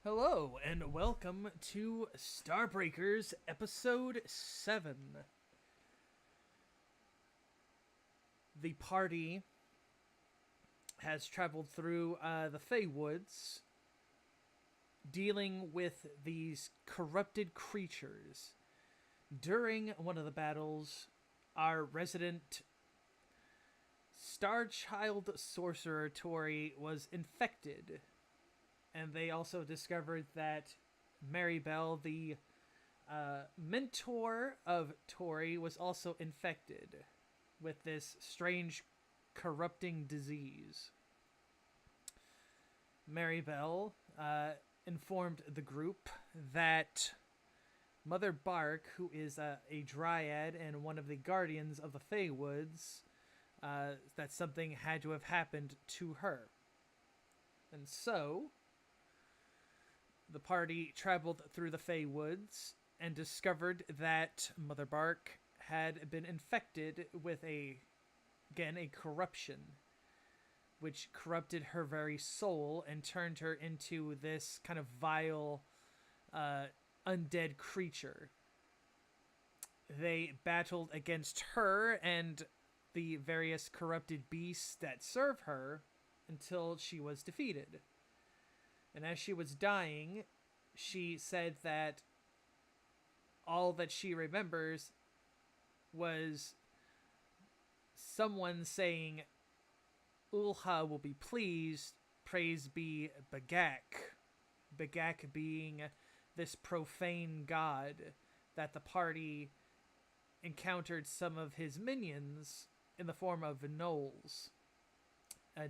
Hello, and welcome to Starbreakers Episode 7. The party has traveled through the Feywoods, dealing with these corrupted creatures. During one of the battles, our resident Starchild sorcerer Tori was infected, and they also discovered that Maribel, the mentor of Tori, was also infected with this strange corrupting disease. Maribel informed the group that Mother Bark, who is a dryad and one of the guardians of the Feywoods, that something had to have happened to her. And so, the party traveled through the Feywoods and discovered that Mother Bark had been infected with a corruption, which corrupted her very soul and turned her into this kind of vile, undead creature. They battled against her and the various corrupted beasts that serve her until she was defeated. And as she was dying, she said that all that she remembers was someone saying, "Ulha will be pleased, praise be Bagak." Bagak being this profane god that the party encountered some of his minions in the form of gnolls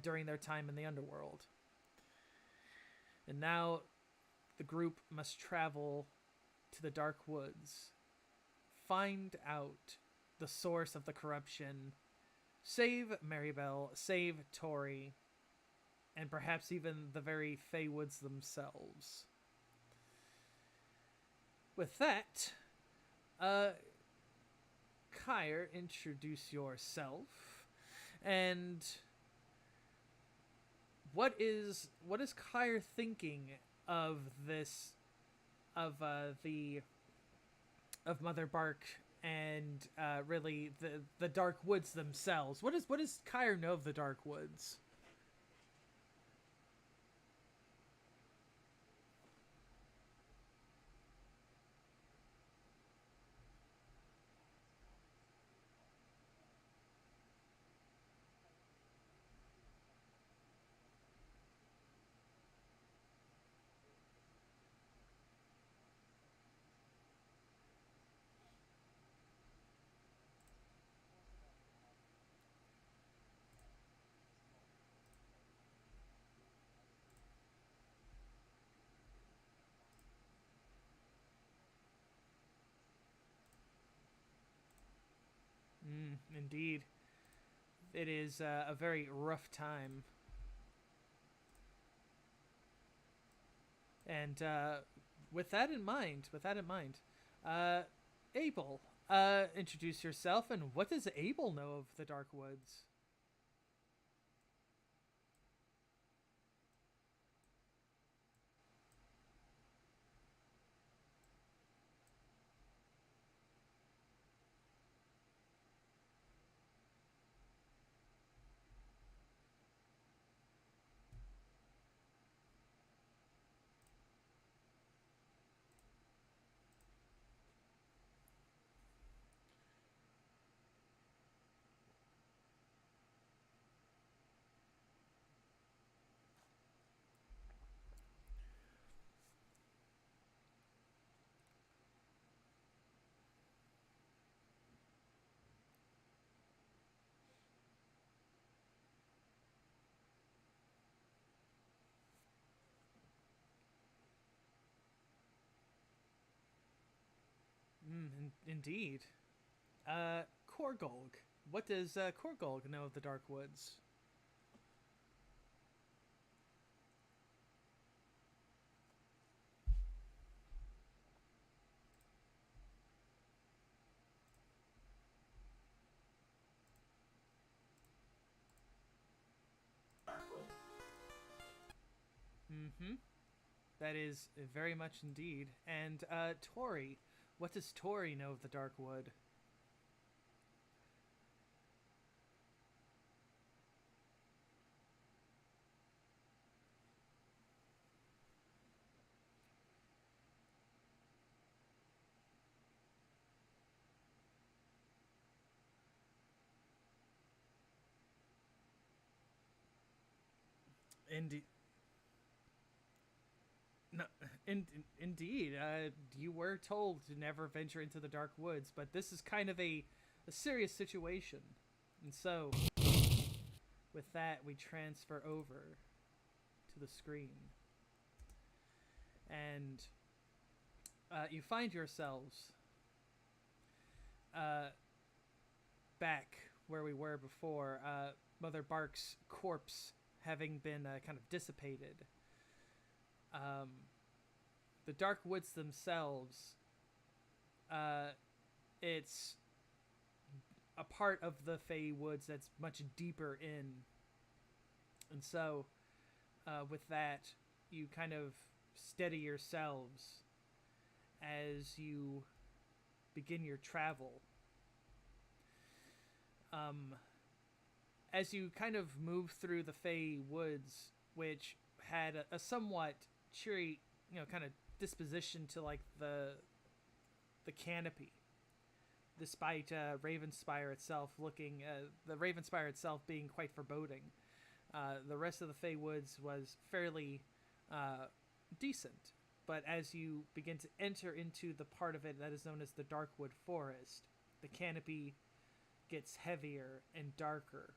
during their time in the underworld. And now the group must travel to the Darkwoods, find out the source of the corruption, save Maribel, save Tori, and perhaps even the very Feywoods themselves. With that, Kyre, introduce yourself, and what is Kyre thinking of this, of Mother Bark and really the Darkwoods themselves? What does Kyre know of the Darkwoods? Indeed, it is a very rough time. And with that in mind, uh, Abel, introduce yourself, and what does Abel know of the Darkwoods? Indeed. Korgolg. What does Korgolg know of the Darkwoods? That is very much indeed. And Tori, what does Tori know of the Darkwood? Indeed. No, indeed. You were told to never venture into the dark woods, but this is kind of a serious situation. And so, with that, we transfer over to the screen. And you find yourselves uh, back where we were before. Mother Bark's corpse having been kind of dissipated. Um, the dark woods themselves, it's a part of the Feywoods that's much deeper in. And so, with that, you kind of steady yourselves as you begin your travel. As you kind of move through the Feywoods, which had a somewhat cheery, kind of disposition to like the canopy, despite Ravenspire itself looking, the Ravenspire itself being quite foreboding. The rest of the Feywoods was fairly decent, but as you begin to enter into the part of it that is known as the Darkwood Forest, the canopy gets heavier and darker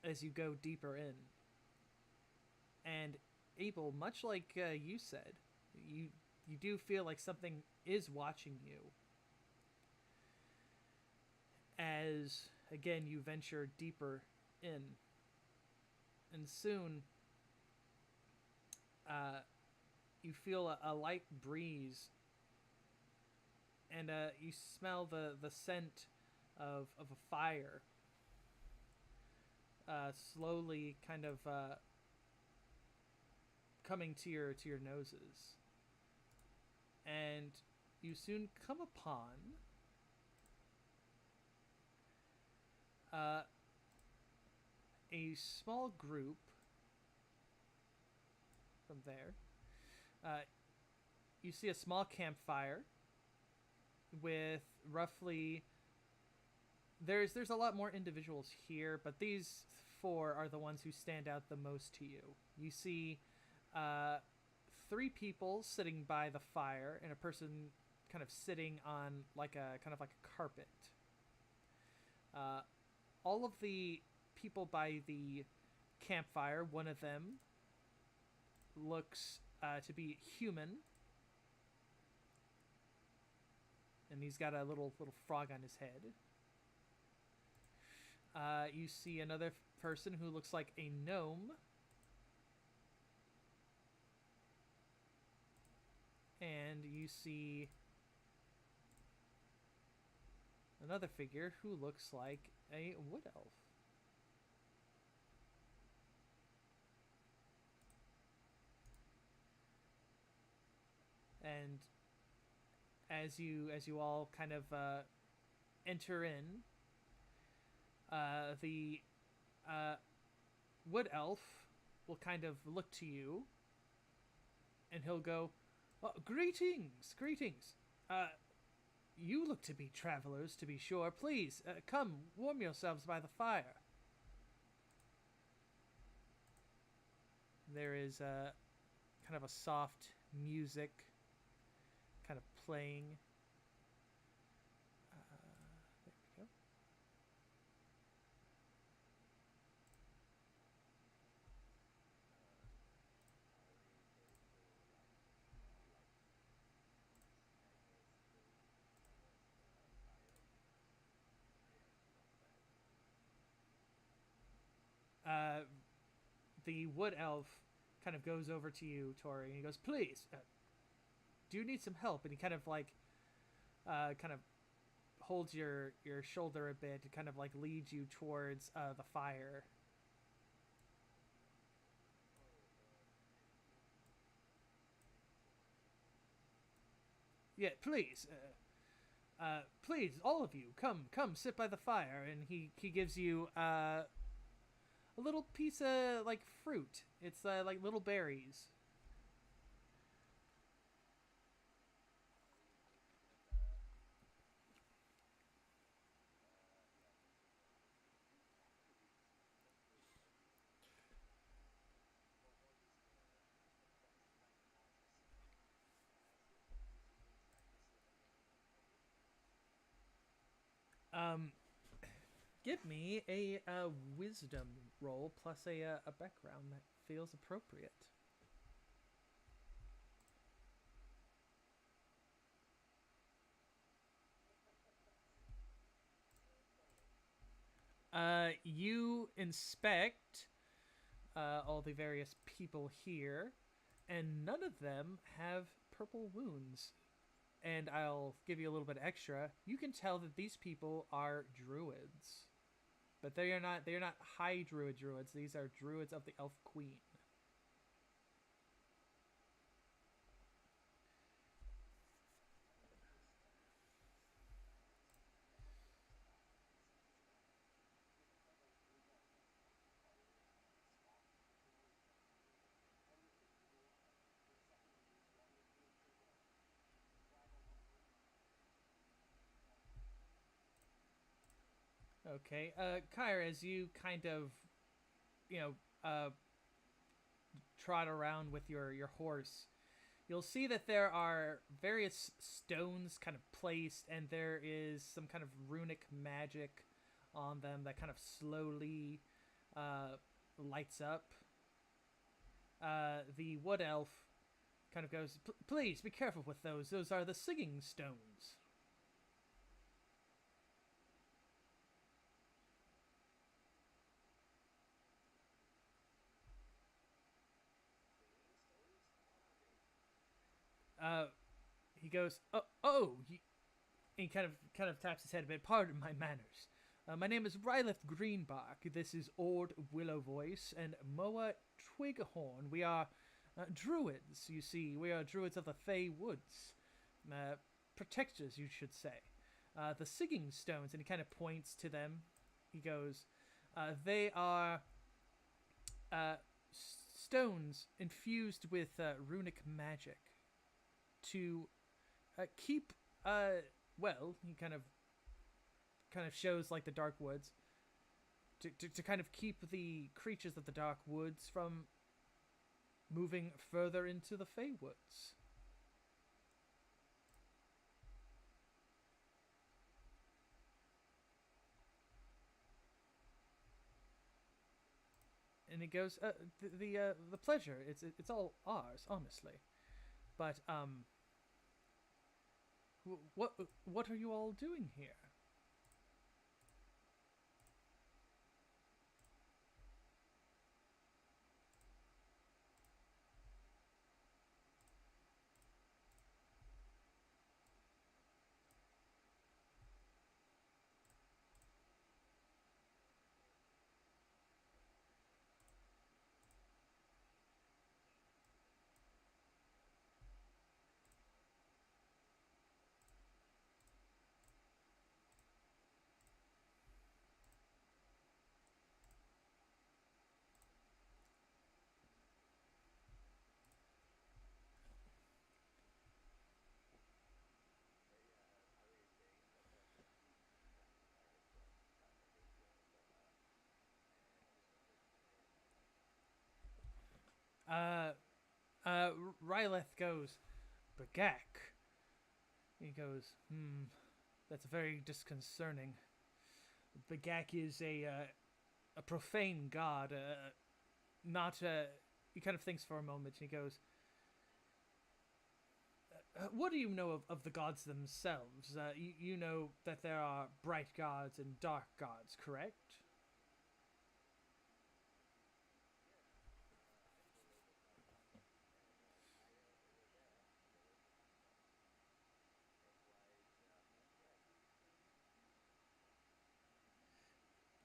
as you go deeper in. And Abel, much like you said, you do feel like something is watching you as, again, you venture deeper in. And soon, you feel a light breeze, and you smell the scent of a fire slowly kind of coming to your noses. And you soon come upon a small group from there. You see a small campfire with roughly... There's a lot more individuals here, but these four are the ones who stand out the most to you. You see 3 people sitting by the fire, and a person kind of sitting on like a carpet. All of the people by the campfire, one of them looks to be human, and he's got a little frog on his head. You see another person who looks like a gnome. And you see another figure who looks like a wood elf. And as you all kind of enter in, the wood elf will kind of look to you, and he'll go, "Oh, greetings, greetings. You look to be travelers, to be sure. Please, come, warm yourselves by the fire." There is kind of a soft music kind of playing. There we go. The wood elf kind of goes over to you, Tori, and he goes, "Please, do you need some help?" And he kind of holds your shoulder a bit to kind of like lead you towards the fire. Yeah, please. Please, all of you, come, sit by the fire. And he gives you a little piece of like fruit. It's like little berries. Um, Give me a wisdom roll plus a background that feels appropriate. You inspect all the various people here, and none of them have purple wounds. And I'll give you a little bit extra. You can tell that these people are druids, but they are not. They are not high druids. These are druids of the Elf Queen. Okay, Kyra, as you kind of, you know, trot around with your horse, you'll see that there are various stones kind of placed, and there is some kind of runic magic on them that kind of slowly uh, lights up. The wood elf kind of goes, "Please be careful with those. Those are the singing stones." Uh, he goes, "Oh." He kind of taps his head a bit. Pardon my manners. My name is Rylith Greenbark. This is Ord Willowvoice and Moa Twighorn. We are druids, you see. We are druids of the Feywoods. Protectors, you should say. The singing stones, and he kind of points to them. He goes, they are uh, stones infused with runic magic to keep well, he kind of shows like the dark woods to kind of keep the creatures of the dark woods from moving further into the Feywoods. And he goes, the pleasure, it's all ours, honestly. But what are you all doing here? Uh, Ryleth goes, Bagak. He goes, that's very disconcerting. Bagak is a profane god, not he kind of thinks for a moment and he goes, what do you know of the gods themselves? You know that there are bright gods and dark gods, correct?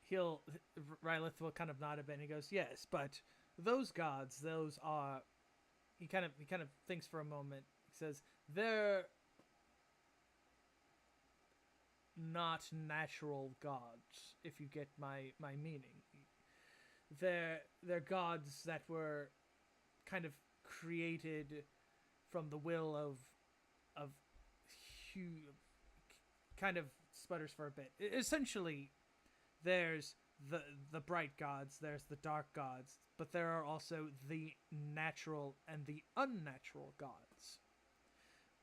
He'll Rylith will kind of nod a bit and he goes, yes, but those gods, those are. He kind of thinks for a moment. He says, they're not natural gods, if you get my meaning. They're gods that were kind of created from the will of hu- kind of sputters for a bit. Essentially, there's the bright gods, there's the dark gods, but there are also the natural and the unnatural gods.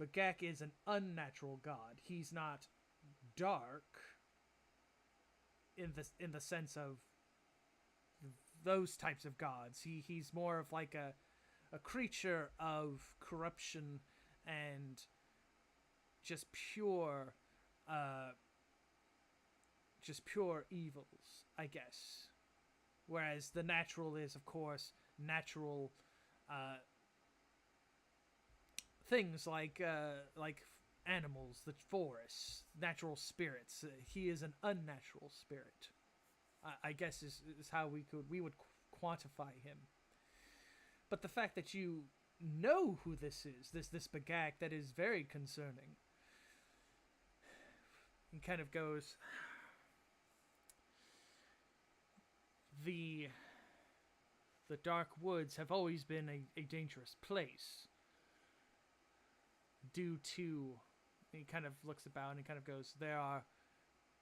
Bagak is an unnatural god. He's not dark in the sense of those types of gods. He's more of like a creature of corruption and just pure uh just pure evils, I guess. Whereas the natural is, of course, natural uh things like animals, the forests, natural spirits. He is an unnatural spirit. I guess is how we would quantify him. But the fact that you know who this is, this Bagak, that is very concerning. He kind of goes, the the dark woods have always been a dangerous place due to. He kind of looks about and kind of goes, there are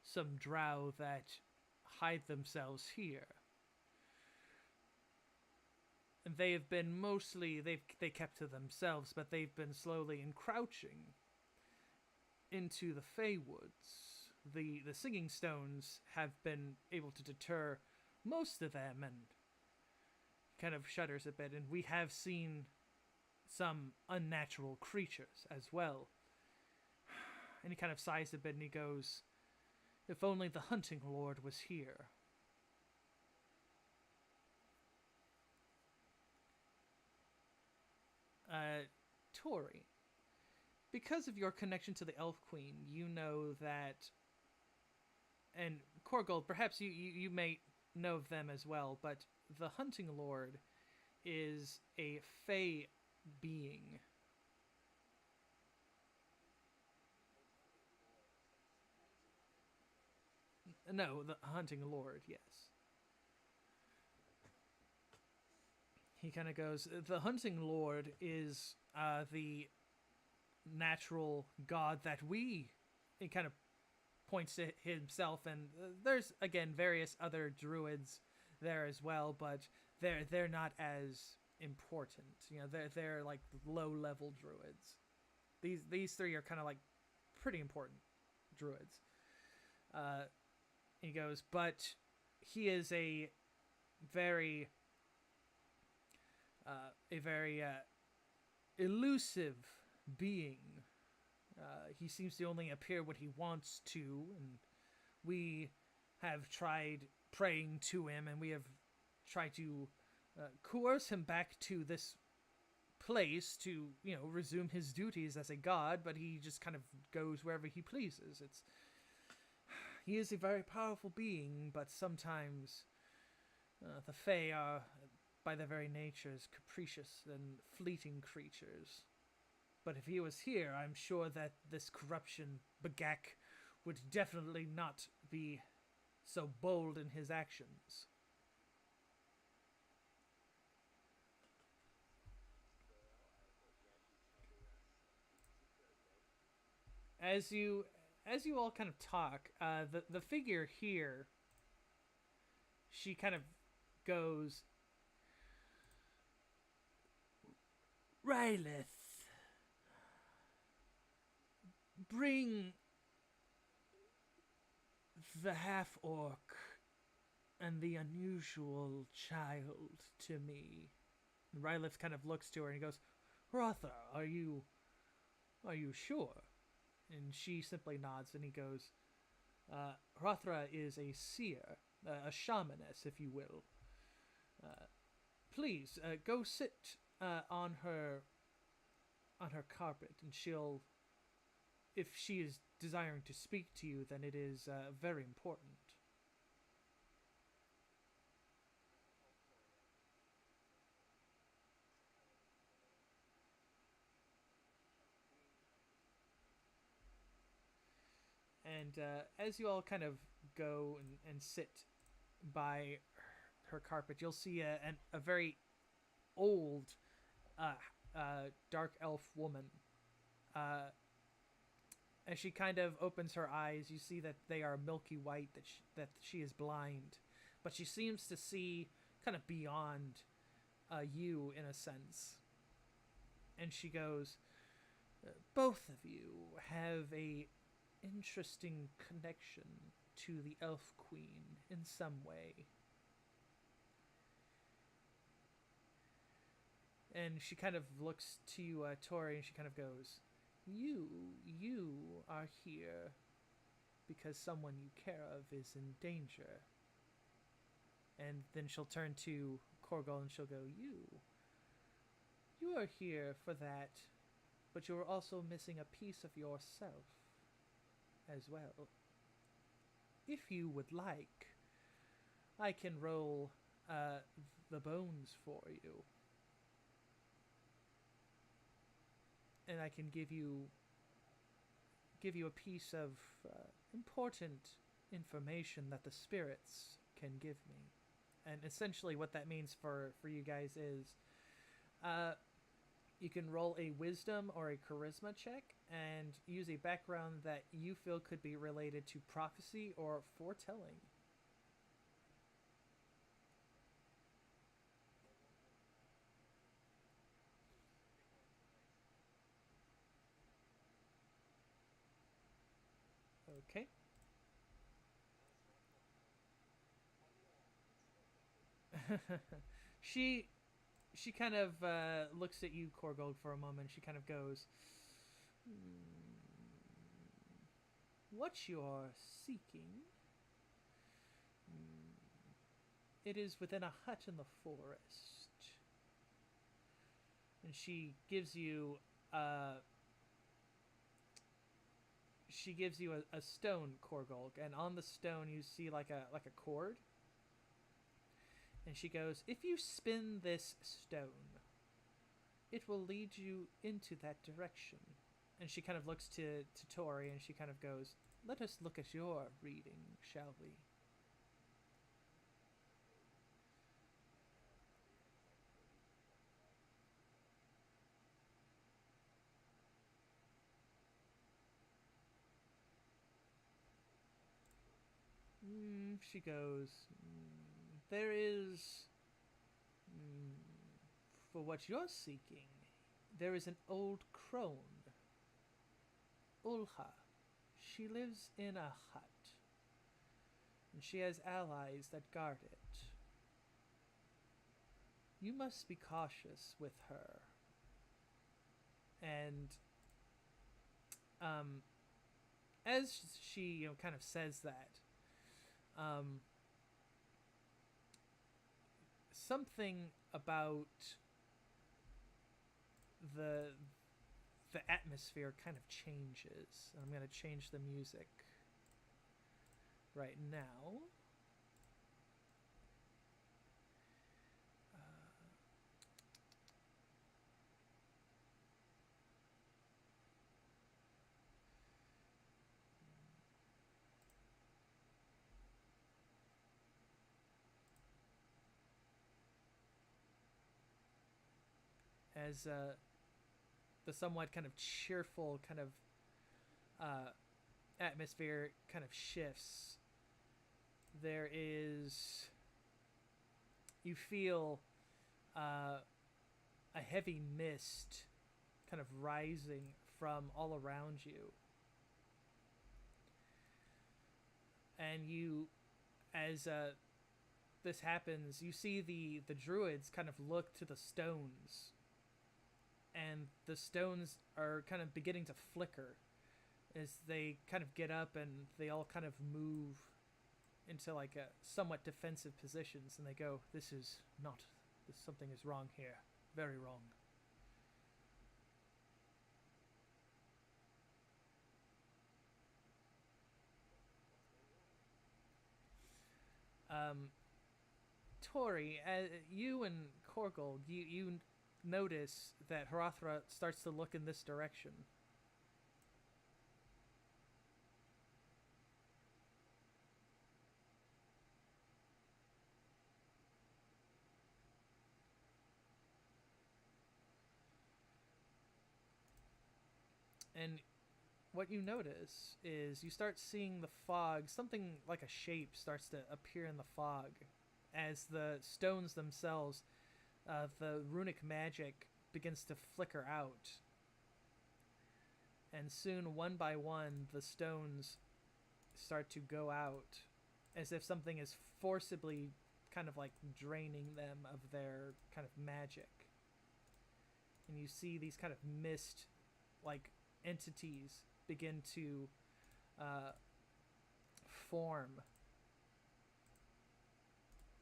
some drow that hide themselves here. And they have been mostly they kept to themselves, but they've been slowly encroaching into the Feywoods. The singing stones have been able to deter most of them, and kind of shudders a bit. And we have seen some unnatural creatures as well. And he kind of sighs a bit, and he goes, "If only the hunting lord was here." Tori, because of your connection to the Elf Queen, you know that, and Korgold, perhaps you may know of them as well, but the Hunting Lord is a Fey being. No, the Hunting Lord, yes. He kind of goes, the Hunting Lord is the natural god that we. He kind of points to himself, and there's again various other druids there as well, but they're not as important. You know, they're like low level druids. These three are kind of like pretty important druids. Uh, he goes, but he is very a very elusive being. He seems to only appear when he wants to, and we have tried praying to him, and we have tried to coerce him back to this place to, resume his duties as a god, but he just kind of goes wherever he pleases. He is a very powerful being, but sometimes the Fae are, by their very natures, capricious and fleeting creatures. But if he was here, I'm sure that this corruption, Bagak, would definitely not be so bold in his actions. As you all kind of talk, the figure here, she kind of goes, Rylith, bring the half orc and the unusual child to me. And Rylith kind of looks to her and he goes, Rotha, are you sure? And she simply nods, and he goes, Hrothra is a seer, a shamaness, if you will. Please, go sit on her carpet, and she'll, if she is desiring to speak to you, then it is very important. And as you all kind of go and sit by her carpet, you'll see a very old uh, dark elf woman. Uh, as she kind of opens her eyes, you see that they are milky white, that she is blind. But she seems to see kind of beyond you, in a sense. And she goes, both of you have a interesting connection to the Elf Queen in some way. And she kind of looks to you, Tori, and she kind of goes, you are here because someone you care of is in danger. And then she'll turn to Korgol and she'll go, you are here for that, but you're also missing a piece of yourself as well. If you would like, I can roll the bones for you. And I can give you a piece of important information that the spirits can give me. And essentially what that means for you guys is you can roll a wisdom or a charisma check and use a background that you feel could be related to prophecy or foretelling. Okay. she she kind of looks at you, Korgold, for a moment. She kind of goes, what you're seeking, it is within a hut in the forest. And she gives you a stone, Korgolk, and on the stone you see like a cord. And she goes, if you spin this stone, it will lead you into that direction. And she kind of looks to Tori and she kind of goes, let us look at your reading, shall we? She goes, there is, for what you're seeking, there is an old crone, Ulha. She lives in a hut, and she has allies that guard it. You must be cautious with her. And as she kind of says that, something about the atmosphere kind of changes. I'm going to change the music right now. As the somewhat kind of cheerful kind of atmosphere kind of shifts, there is, you feel a heavy mist kind of rising from all around you. And you, as this happens, you see the druids kind of look to the stones, and the stones are kind of beginning to flicker as they kind of get up and they all kind of move into like a somewhat defensive positions, and they go, something is wrong here, very wrong. Tori, you and Korgold, you notice that Hrothra starts to look in this direction. And what you notice is you start seeing the fog, something like a shape starts to appear in the fog as the stones themselves, the runic magic begins to flicker out. And soon, one by one, the stones start to go out as if something is forcibly kind of like draining them of their kind of magic. And you see these kind of mist like entities begin to form.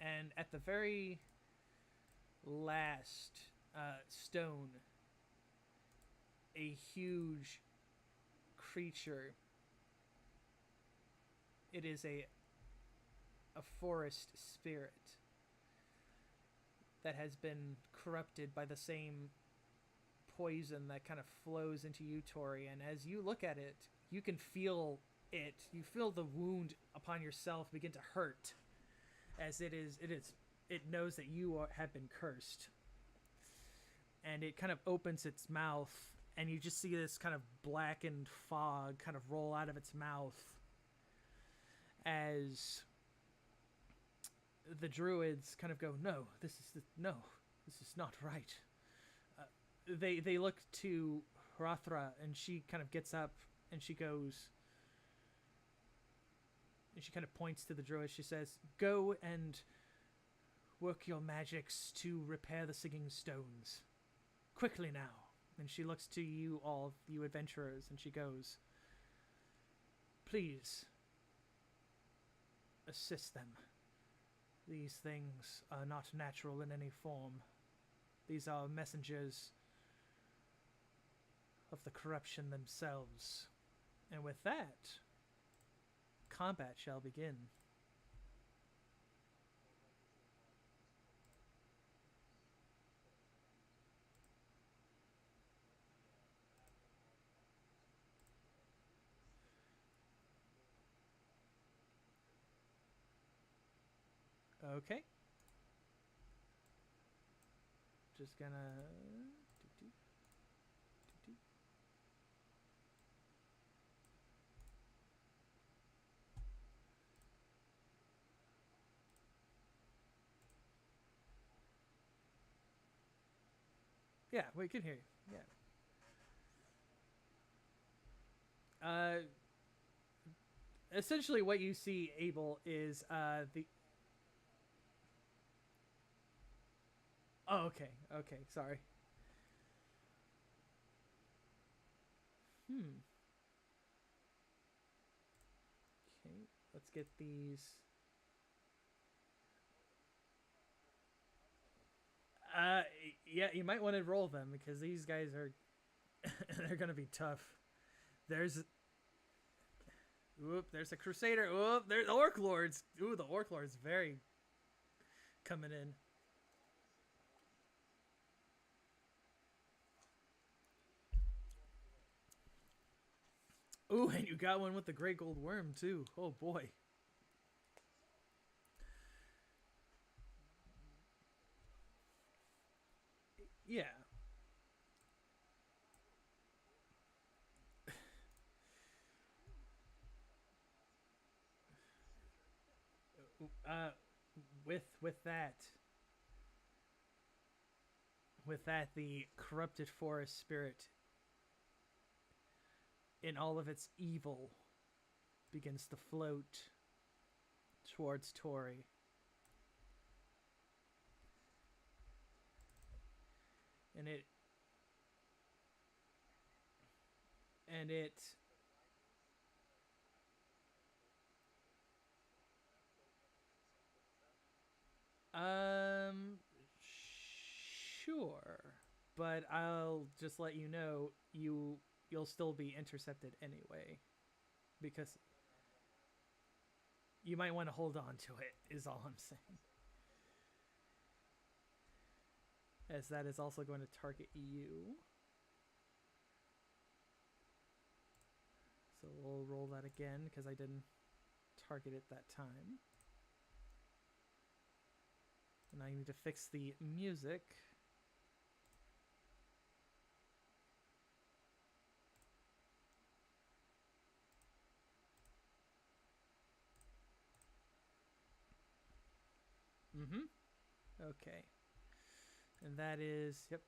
And at the very last stone, a huge creature. It is a forest spirit that has been corrupted by the same poison that kind of flows into you, Tori. And as you look at it, you can feel it. You feel the wound upon yourself begin to hurt, as it knows that you have been cursed. And it kind of opens its mouth, and you just see this kind of blackened fog kind of roll out of its mouth as the druids kind of go, no, this is not right. They look to Hrathra, and she kind of gets up, and she goes, and she kind of points to the druid. She says, go and work your magics to repair the singing stones. Quickly now. And she looks to you all, you adventurers, and she goes, please assist them. These things are not natural in any form. These are messengers of the corruption themselves. And with that, combat shall begin. Okay. Just gonna... Yeah, we can hear you. Yeah. Essentially what you see, Abel, is the... Oh, okay. Okay, sorry. Okay, let's get these... Yeah, you might want to roll them, because these guys are... they're gonna be tough. There's... Oop, there's a Crusader. Oop, there's the Orc Lords. Ooh, the Orc Lord's very coming in. Ooh, and you got one with the Great Gold Worm, too. Oh, boy. Yeah. Uh, with that, the corrupted forest spirit, in all of its evil, begins to float towards Tori. And it sure, but I'll just let you know you'll still be intercepted anyway, because you might want to hold on to it, is all I'm saying. As that is also going to target you. So we'll roll that again, because I didn't target it that time. And I need to fix the music. Okay. And that is, yep.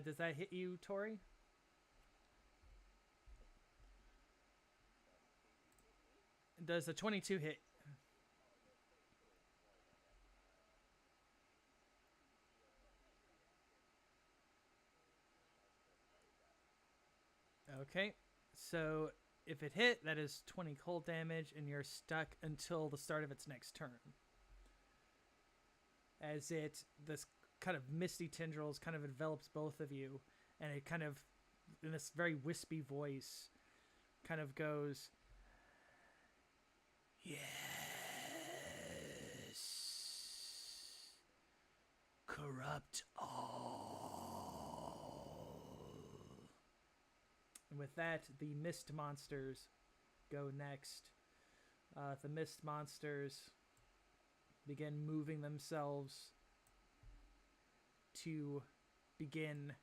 Does that hit you, Tori? Does the 22 hit? Okay. So if it hit, that is 20 cold damage, and you're stuck until the start of its next turn. As this kind of misty tendrils kind of envelops both of you, and it kind of, in this very wispy voice, kind of goes, "Yes, corrupt all." And with that, the mist monsters go next. The mist monsters begin moving themselves to begin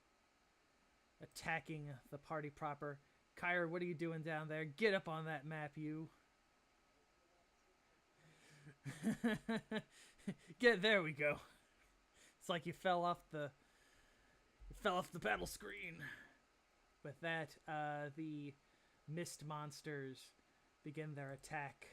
attacking the party proper. Kyra, what are you doing down there? Get up on that map, you. There we go. It's like you fell off the battle screen. With that, the mist monsters begin their attack.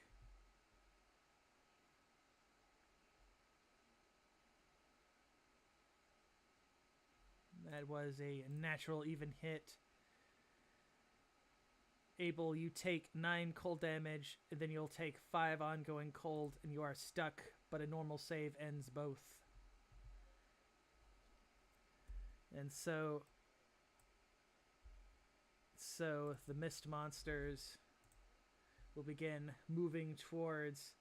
That was a natural even hit. Abel, you take 9 cold damage, and then you'll take 5 ongoing cold, and you are stuck, but a normal save ends both. And so the mist monsters will begin moving towards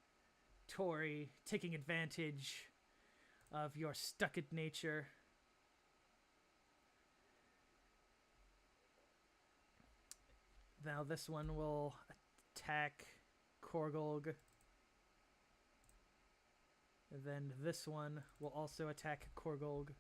Tori, taking advantage of your stucked nature. Now this one will attack Korgolg. And then this one will also attack Korgolg.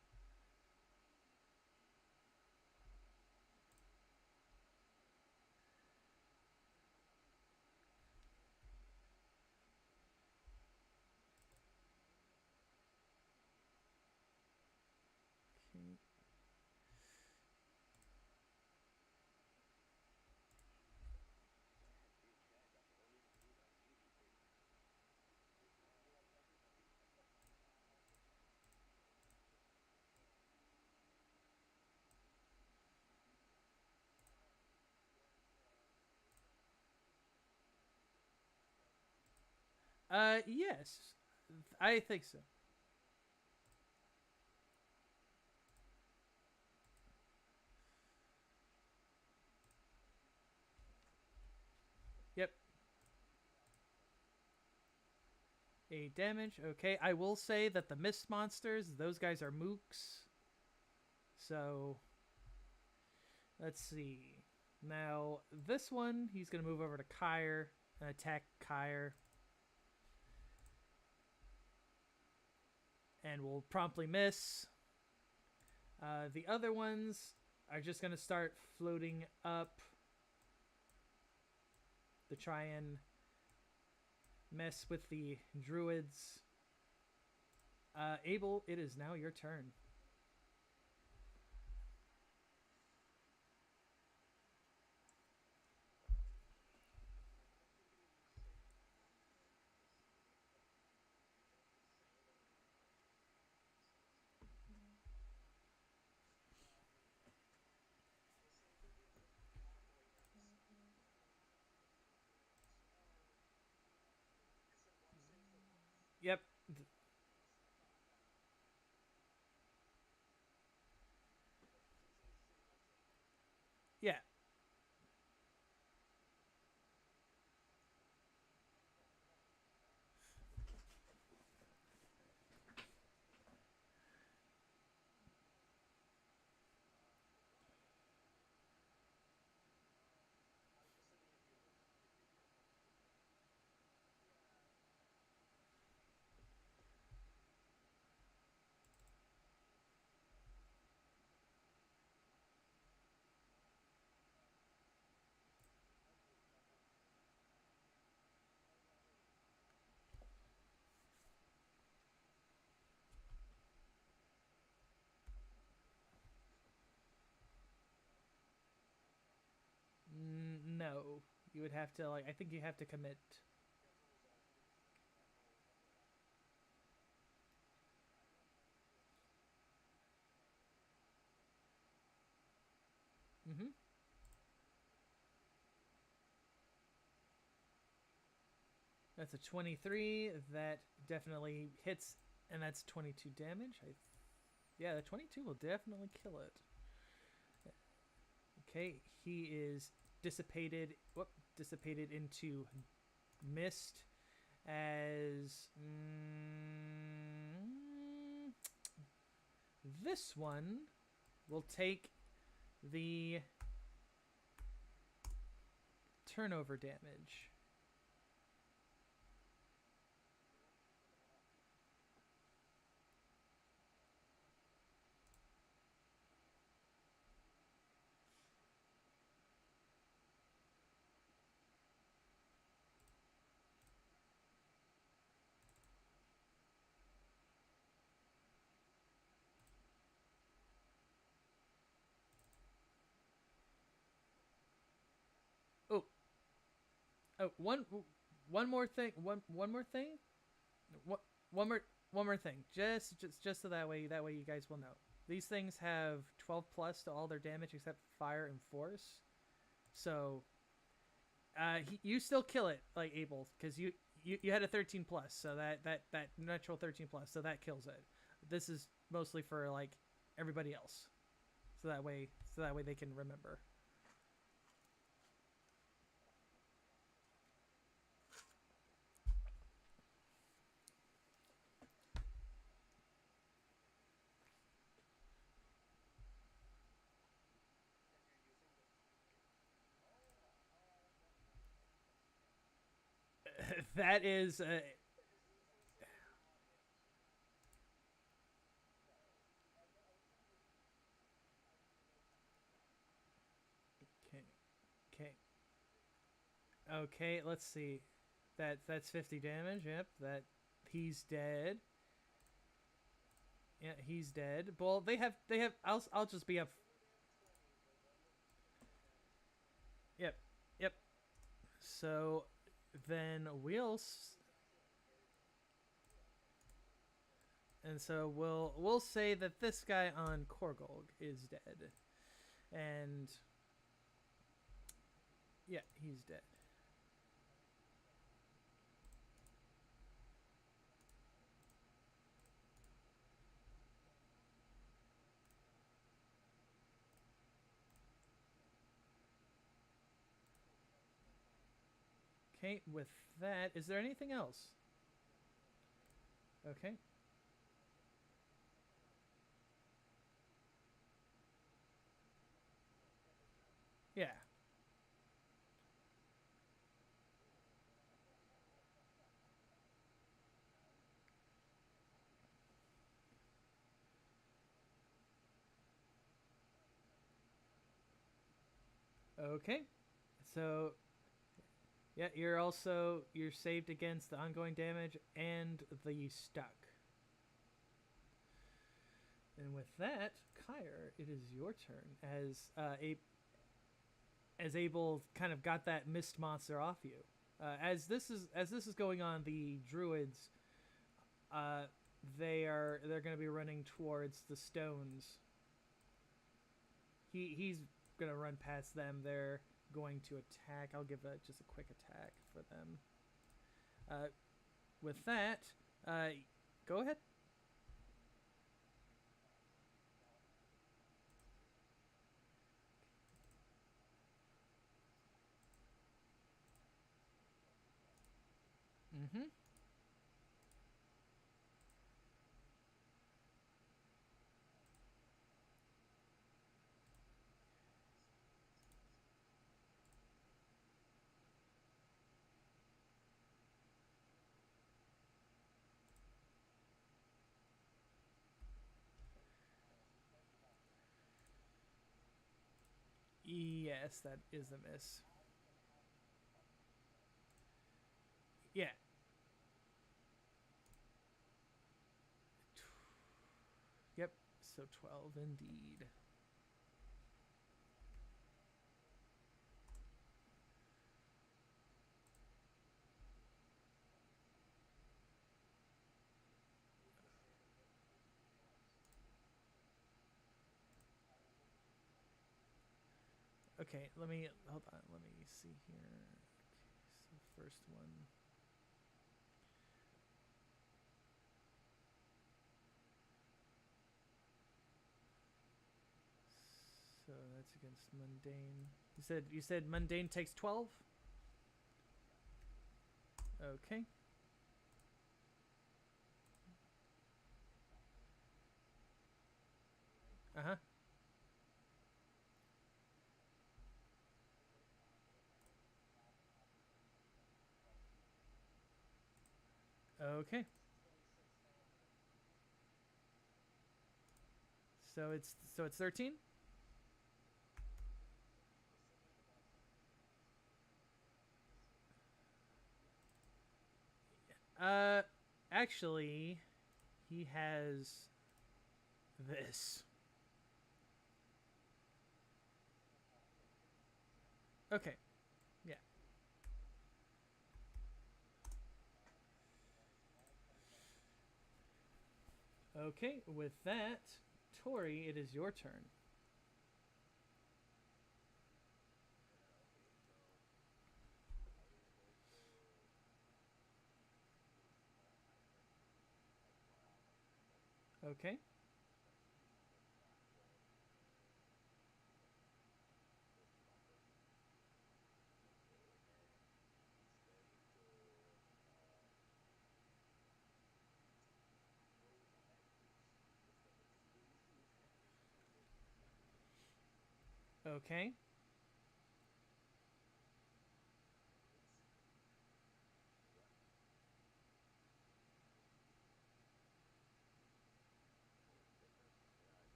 Yes. I think so. Yep. 8 damage. Okay, I will say that the mist monsters, those guys are mooks. So, let's see. Now, this one, he's going to move over to Kyre and attack Kyre. And will promptly miss. The other ones are just going to start floating up to try and mess with the druids. Abel, it is now your turn. Yep. Yeah. No, you would have to, like, I think you have to commit. Mm-hmm. That's a 23. That definitely hits, and that's 22 damage. Yeah, the 22 will definitely kill it. Okay, he is dissipated. Whoop, dissipated into mist as this one will take the turnover damage. Oh, oh, one more thing. One more thing. One, one more one more thing. Just so that way you guys will know. These things have 12 plus to all their damage except fire and force. So, you still kill it like Abel because you had a 13 plus, so that natural 13 plus, so that kills it. This is mostly for like everybody else, so that way they can remember. That is okay. Okay. Okay. Let's see. That's 50 damage. Yep. That he's dead. Yeah, he's dead. Well, they have. I'll just be up. Yep. Yep. So then we'll say that this guy on Korgolg is dead, and yeah, he's dead. Okay, with that, is there anything else? Okay, yeah. Okay, so yeah, you're saved against the ongoing damage and the stuck. And with that, Kyre, it is your turn as Abel kind of got that mist monster off you. As this is going on, the druids uh, they're going to be running towards the stones. He's going to run past them. They're going to attack. I'll give just a quick attack for them. Uh, with that, go ahead. Mm-hmm. Yes, that is a miss. Yeah. Yep. So 12 indeed. Okay, let me hold on. Let me see here. Okay, so first one. So that's against mundane. You said mundane takes 12? Okay. Uh-huh. Okay. So it's 13? Uh actually he has this. Okay. Yeah. Okay, with that, Tori, it is your turn. Okay. Okay.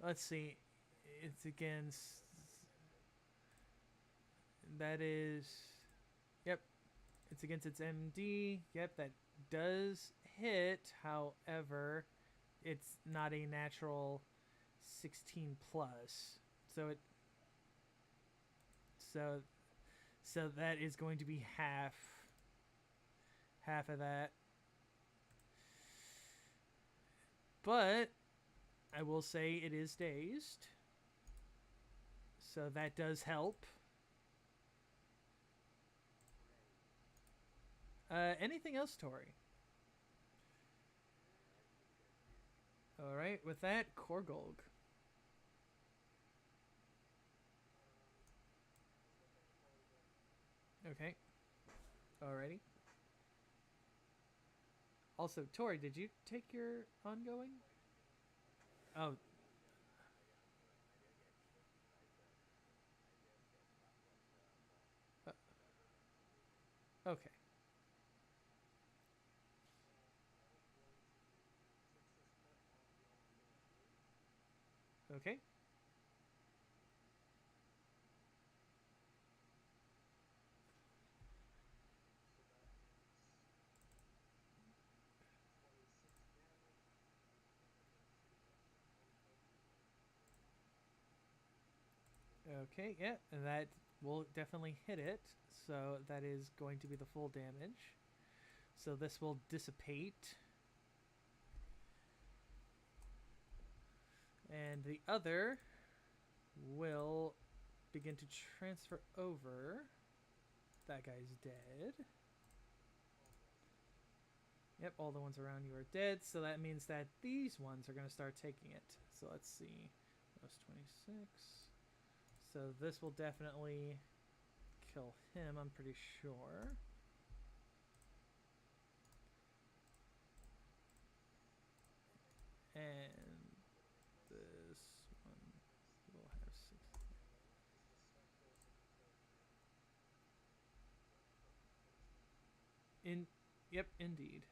Let's see. It's against that is yep, it's against its MD. Yep, that does hit. However, it's not a natural 16 plus. So it so so that is going to be half of that. But I will say it is dazed. So that does help. Anything else, Tori? All right, with that, Korgolg. Okay, alrighty. Also, Tori, did you take your ongoing? Oh, uh, okay, okay, okay. Yeah, and that will definitely hit it. So that is going to be the full damage. So this will dissipate, and the other will begin to transfer over. That guy's dead. Yep, all the ones around you are dead, so that means that these ones are going to start taking it. So let's see. That's 26. So this will definitely kill him, I'm pretty sure. And this one will have 6. In Yep, indeed.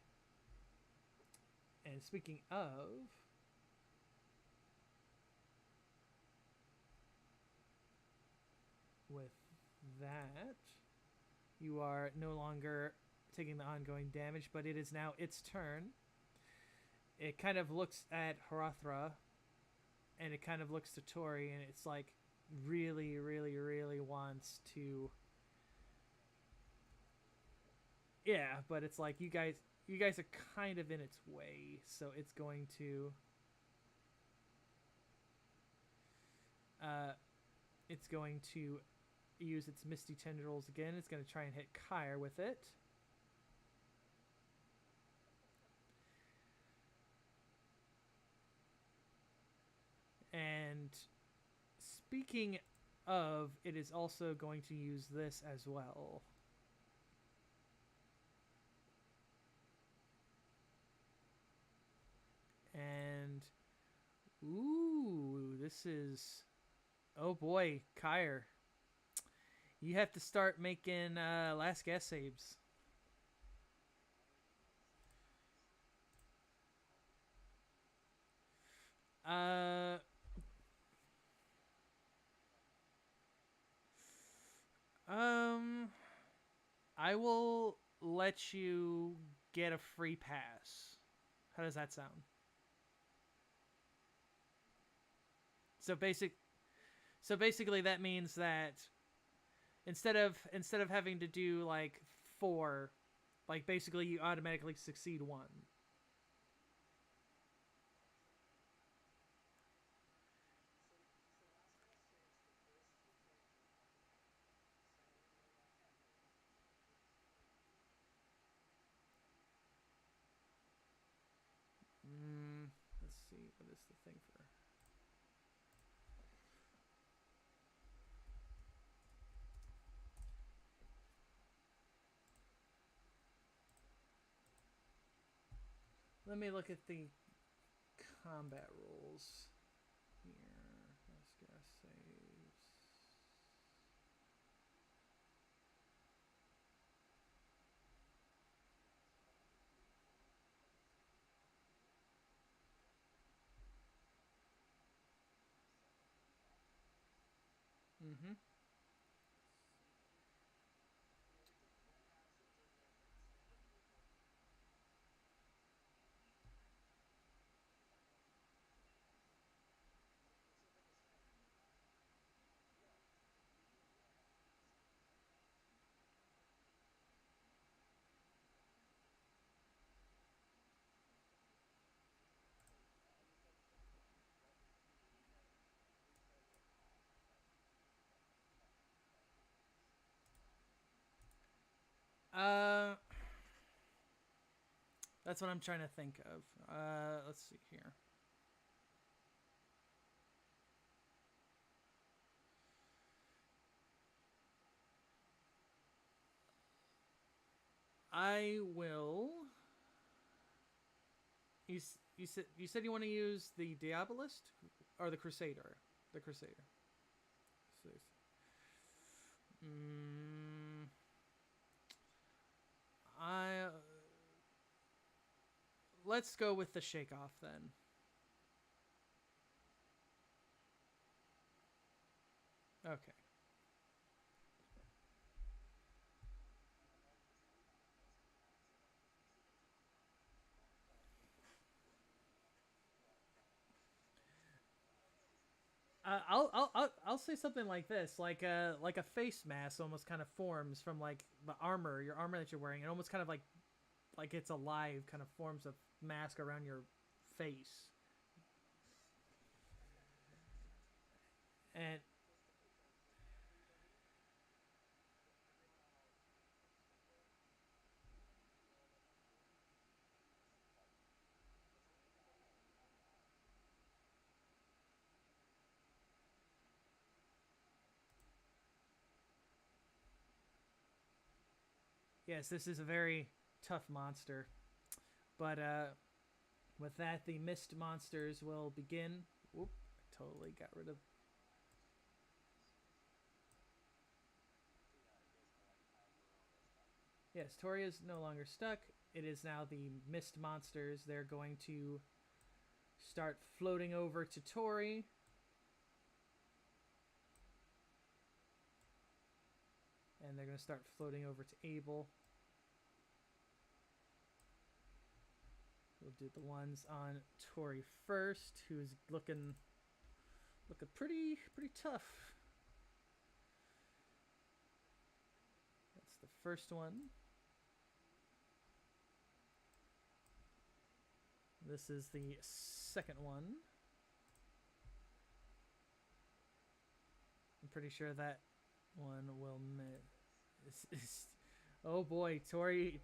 And speaking of, with that, you are no longer taking the ongoing damage, but it is now its turn. It kind of looks at Harathra, and it kind of looks to Tori, and it's like really, really, really wants to. Yeah, but it's like you guys are kind of in its way, so it's going to. it's going to use its Misty Tendrils again. It's going to try and hit Kyre with it. And speaking of, it is also going to use this as well. And ooh, this is, oh boy, Kyre. You have to start making last gas saves. Um, I will let you get a free pass. How does that sound? So basically that means that instead of having to do like 4, like basically you automatically succeed 1. Let's see, what is the thing for? Let me look at the combat rules here. Let's guess saves. Mm-hmm. That's what I'm trying to think of. Let's see here. I will. You said you want to use the Diabolist or the Crusader? The Crusader. I let's go with the Shake Off then. Okay. I'll say something like this, like a face mask almost kind of forms from like the armor, your armor that you're wearing. It almost kind of like it's alive, kind of forms a mask around your face. And yes, this is a very tough monster. But with that, the mist monsters will begin. Whoop! I totally got rid of. Yes, Tori is no longer stuck. It is now the mist monsters. They're going to start floating over to Tori. And they're going to start floating over to Abel. We'll do the ones on Tori first, who's looking pretty tough. That's the first one. This is the second one. pretty sure that one will miss. Oh boy, Tori.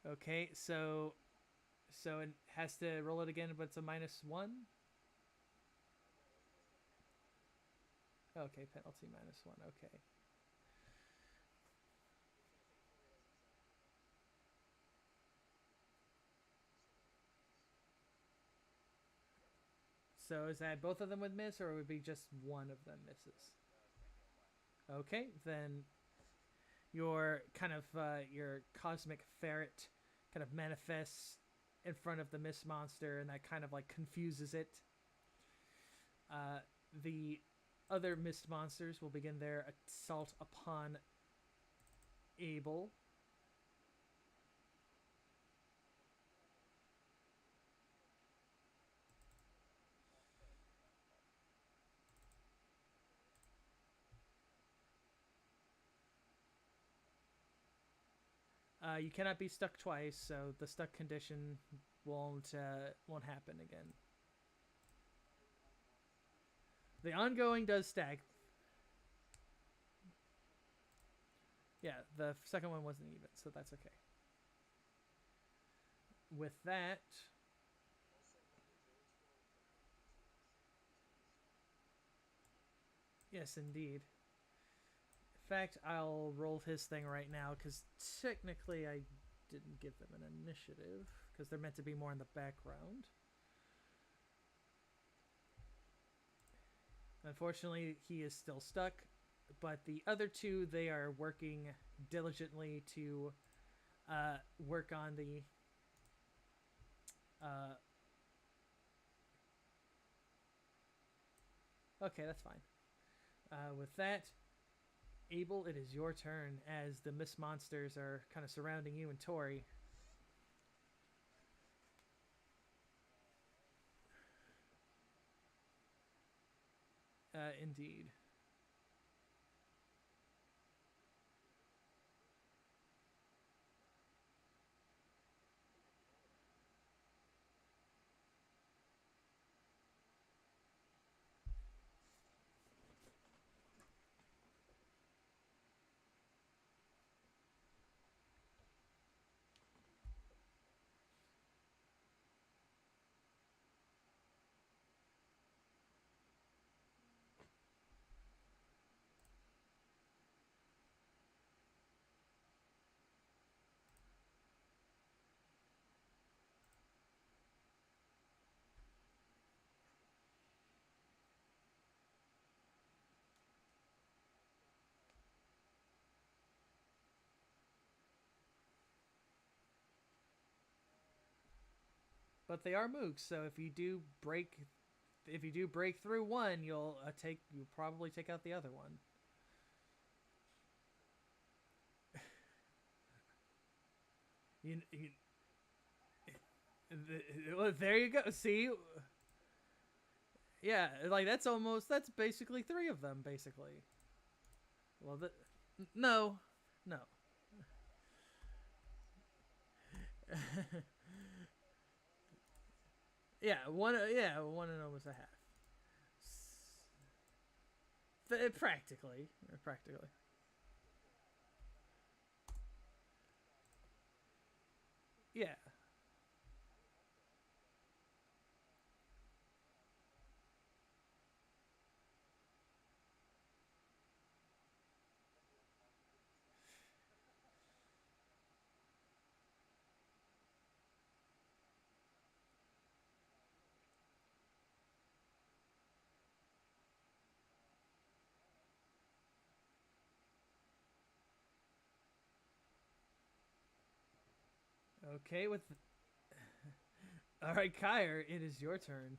Okay, so it has to roll it again, but it's a -1. Okay, penalty -1. Okay. So is that both of them would miss, or would it be just one of them misses? Okay, then your cosmic ferret kind of manifests in front of the mist monster, and that kind of like confuses it. The other mist monsters will begin their assault upon Abel. You cannot be stuck twice, so the stuck condition won't happen again. The ongoing does stack. Yeah, the second one wasn't even, so that's okay. With that, yes, indeed. In fact, I'll roll his thing right now because technically I didn't give them an initiative because they're meant to be more in the background. Unfortunately, he is still stuck, but the other two, they are working diligently to work on the. Uh, okay, that's fine. With that, Abel, it is your turn as the mist monsters are kind of surrounding you and Tori. Indeed. But they are mooks, so if you do break through one, you'll probably take out the other one. You well, there you go. See, yeah, like that's basically three of them, basically. Well, no, no. One and almost a half. Practically. Yeah. Okay. With all right, Kyre, it is your turn.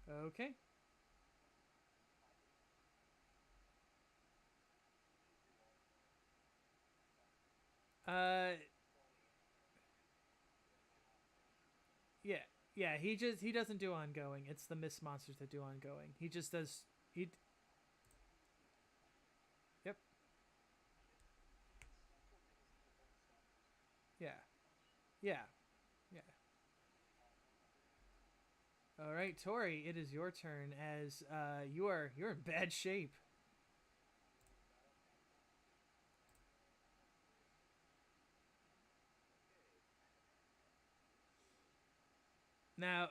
Okay. Uh, yeah, yeah. He doesn't do ongoing. It's the mist monsters that do ongoing. He just does. He. Yep. Yeah. Yeah. Yeah. All right, Tori. It is your turn. As you're in bad shape. Now,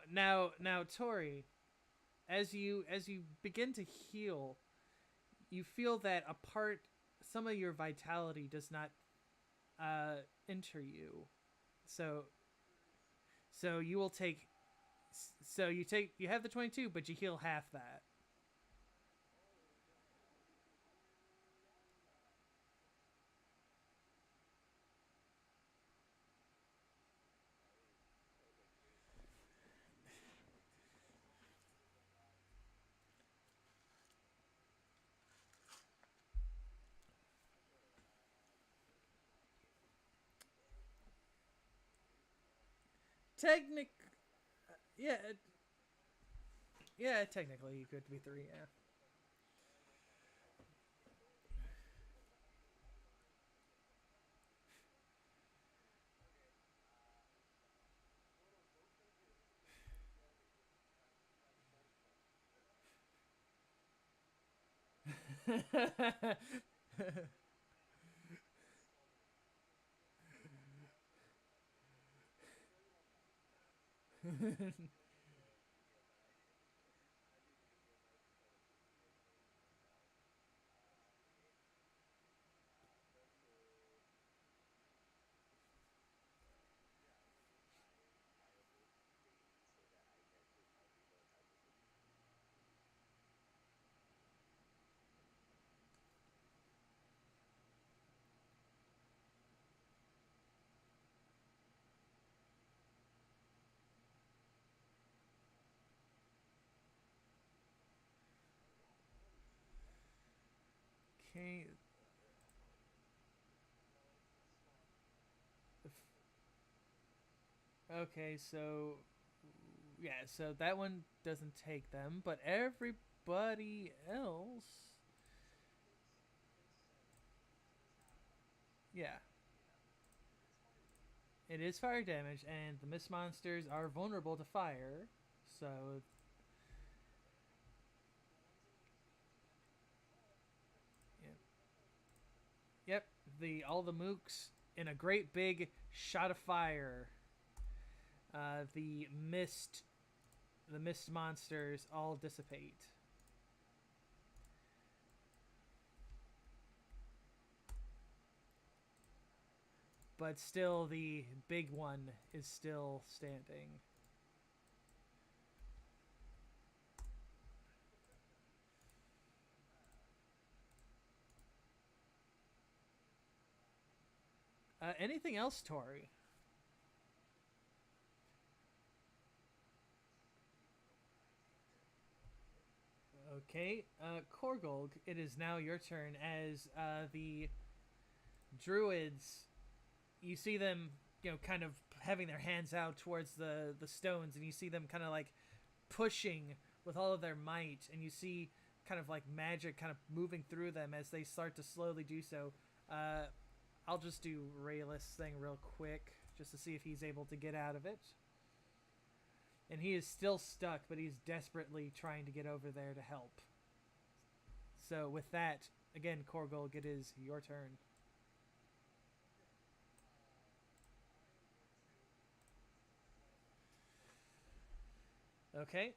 Tori. As you begin to heal, you feel that a part, some of your vitality does not uh enter you. So so you will take so you have the 22, but you heal half that. Technic Yeah, yeah, technically you could be 3, yeah. Okay. Okay, so yeah, so that one doesn't take them, but everybody else, yeah, it is fire damage, and the mist monsters are vulnerable to fire. So, yeah. Yep, the all the mooks in a great big shot of fire. The mist monsters all dissipate, but still the big one is still standing. Anything else, Tori? Okay, Korgolg, it is now your turn as the druids. You see them, kind of having their hands out towards the stones, and you see them kind of like pushing with all of their might, and you see kind of like magic kind of moving through them as they start to slowly do so. Uh, I'll just do Rayless thing real quick just to see if he's able to get out of it. And he is still stuck, but he's desperately trying to get over there to help. So with that, again, Korgolg, it is your turn. Okay.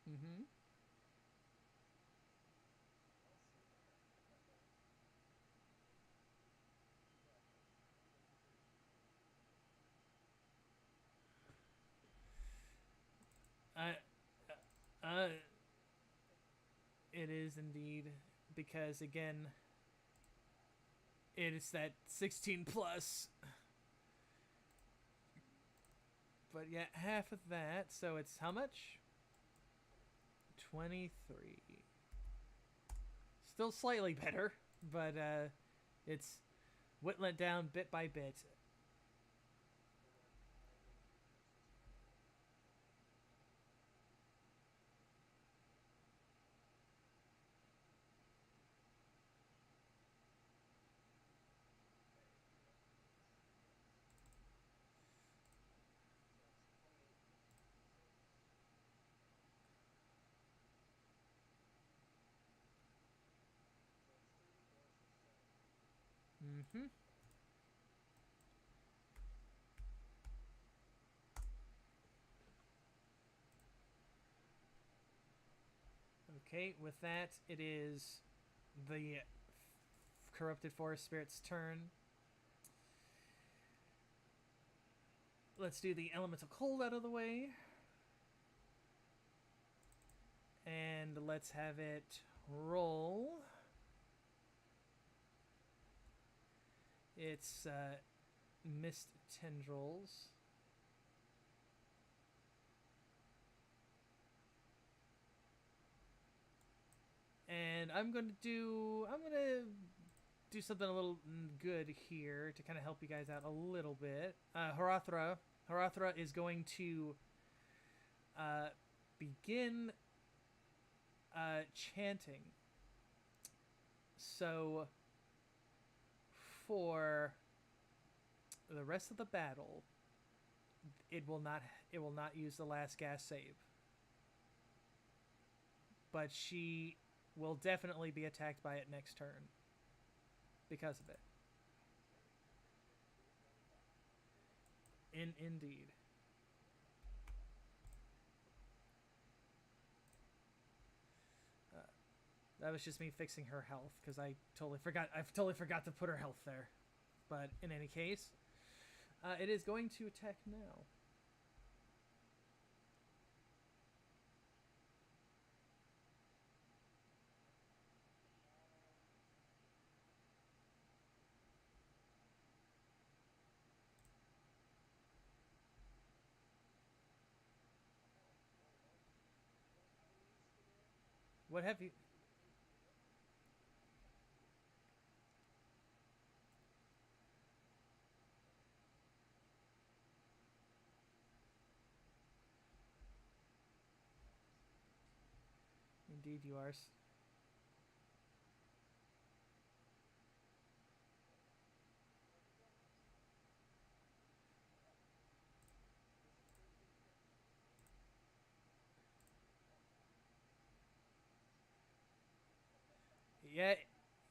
Mm-hmm. Uh, it is indeed, because again, it is that 16 plus. But yeah, half of that, so it's how much? 23. Still slightly better, but it's whittling down bit by bit. Mm-hmm. Okay, with that, it is the corrupted forest spirit's turn. Let's do the elemental cold out of the way. And let's have it roll. It's mist tendrils. And I'm gonna do something a little good here to kind of help you guys out a little bit. Harathra is going to begin chanting. So for the rest of the battle, it will not use the last gas save, but she will definitely be attacked by it next turn because of it. Indeed. That was just me fixing her health because I totally forgot to put her health there. But in any case, it is going to attack now. What have you? Indeed, you are.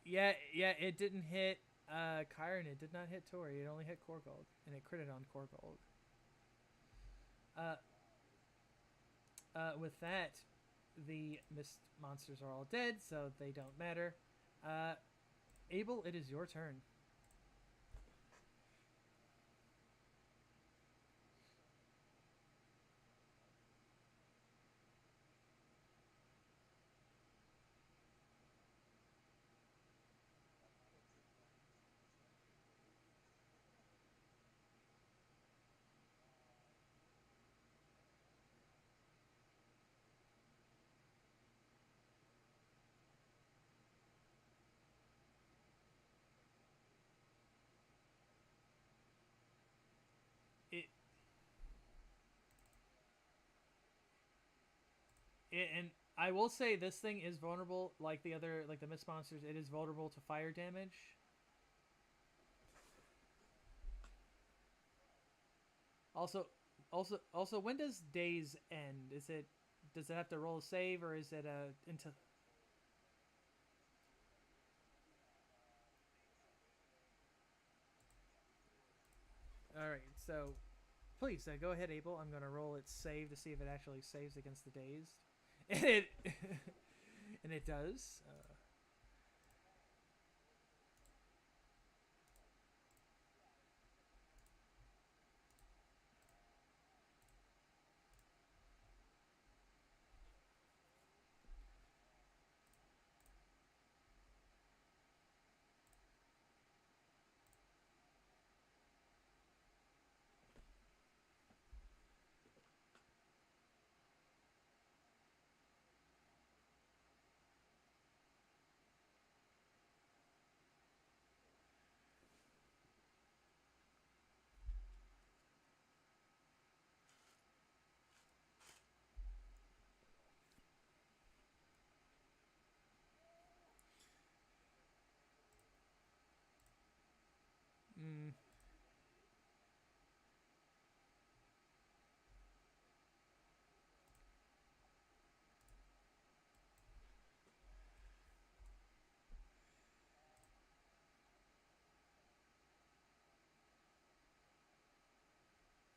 Yeah, yeah. It didn't hit Kyron. It did not hit Tori. It only hit Korgold, and it critted on Korgold. Uh, with that, the mist monsters are all dead, so they don't matter. Uh, Abel, it is your turn. It, and I will say this thing is vulnerable, like the other, like the mist monsters. It is vulnerable to fire damage. Also, when does days end? Does it have to roll a save, or is it into? All right, so please go ahead, Abel. I'm gonna roll its save to see if it actually saves against the dazed, and it and it does.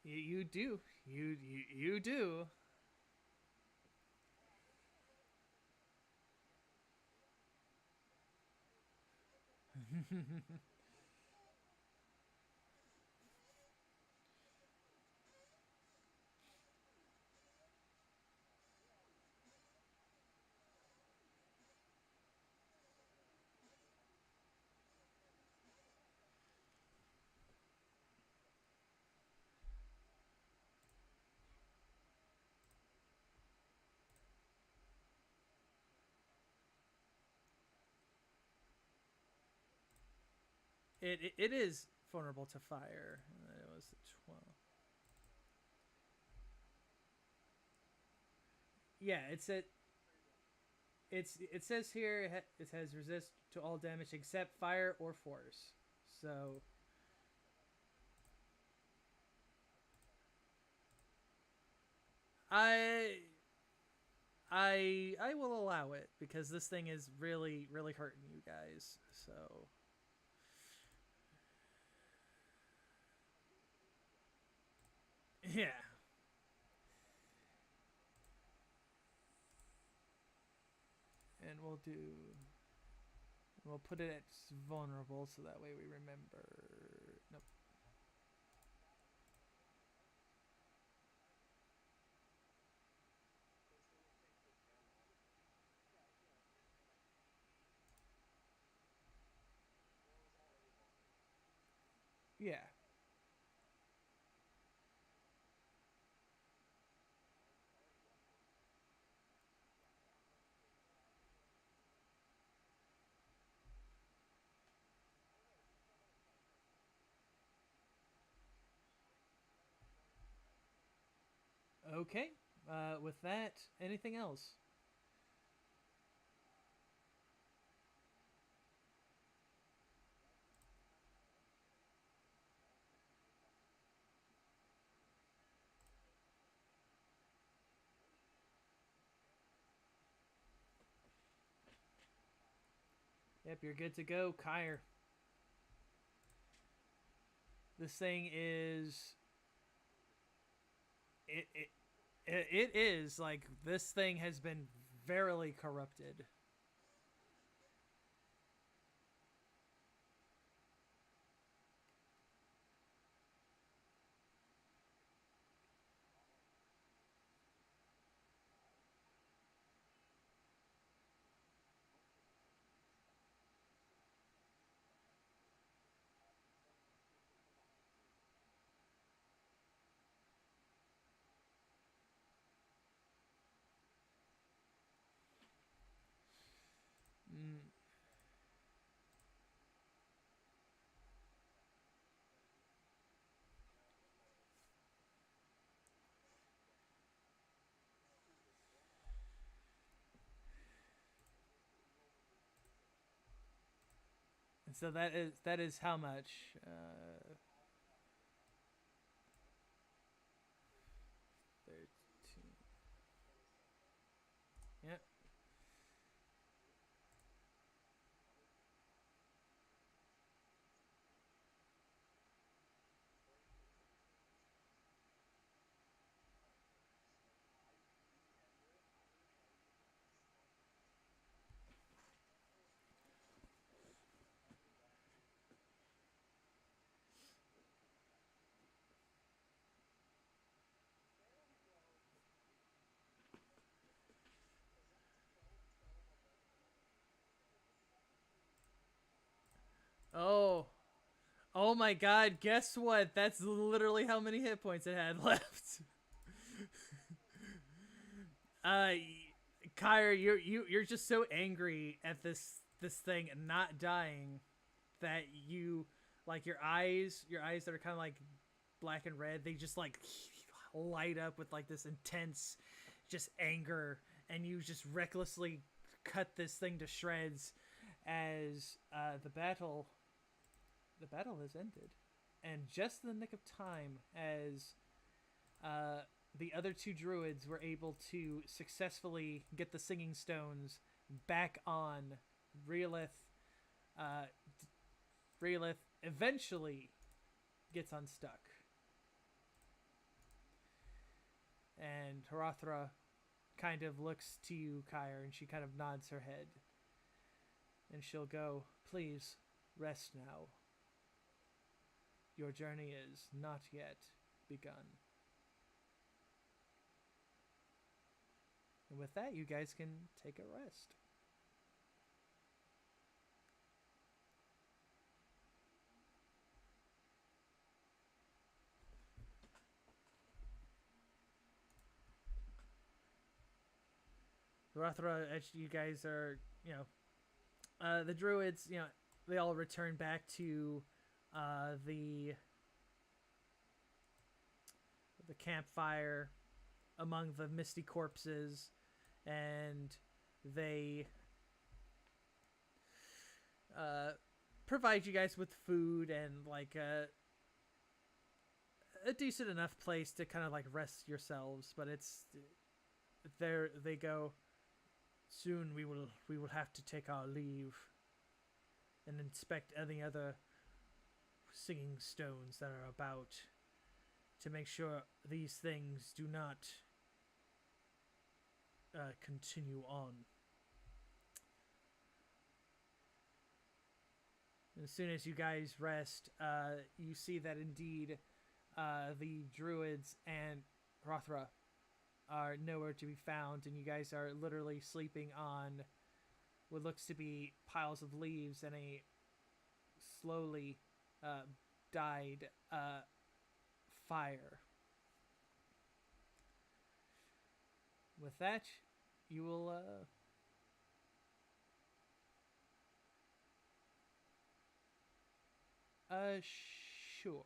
You do. You do. It is vulnerable to fire. It was the 12. Yeah, it says here it has resist to all damage except fire or force. So I I will allow it because this thing is really hurting you guys. So yeah, and we'll put it at vulnerable so that way we remember. Nope. Yeah. Okay. With that, anything else? Yep, you're good to go, Kyre. This thing is it it is like this thing has been verily corrupted. Mm. And so that is how much? 13. Yep. Oh. Oh my god, guess what? That's literally how many hit points it had left. uh Kyre, you're just so angry at this thing not dying that you like your eyes that are kind of like black and red, they just like light up with like this intense just anger, and you just recklessly cut this thing to shreds as the battle has ended, and just in the nick of time as uh, the other two druids were able to successfully get the singing stones back on Reelith. Uh, Reelith eventually gets unstuck. And Hrothra kind of looks to you, Kyre, and she kind of nods her head. And she'll go, "Please, rest now. Your journey is not yet begun." And with that, you guys can take a rest. Hrothra, as you guys are, the druids, they all return back to the campfire among the misty corpses, and they provide you guys with food and like a decent enough place to kind of like rest yourselves. But it's there. They go, "Soon we will have to take our leave and inspect any other singing stones that are about to make sure these things do not continue on." And as soon as you guys rest, you see that indeed the druids and Hrothra are nowhere to be found, and you guys are literally sleeping on what looks to be piles of leaves and a slowly died fire. With that, you will sure.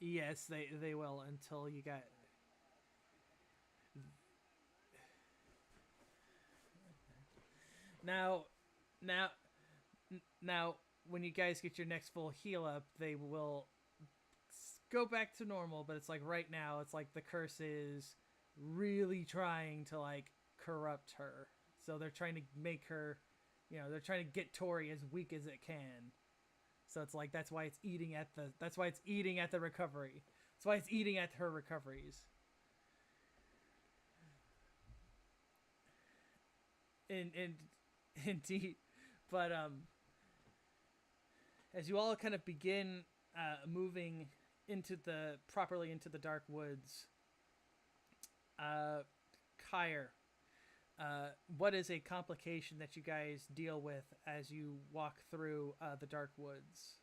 Yes, they will until you got. Now, now, now, when you guys get your next full heal up, they will go back to normal. But it's like right now, it's like the curse is really trying to like corrupt her. So they're trying to make her, they're trying to get Tori as weak as it can. So it's like that's why it's eating at the recovery. That's why it's eating at her recoveries. In indeed, but as you all kind of begin moving properly into the dark woods, Kyre, what is a complication that you guys deal with as you walk through the dark woods?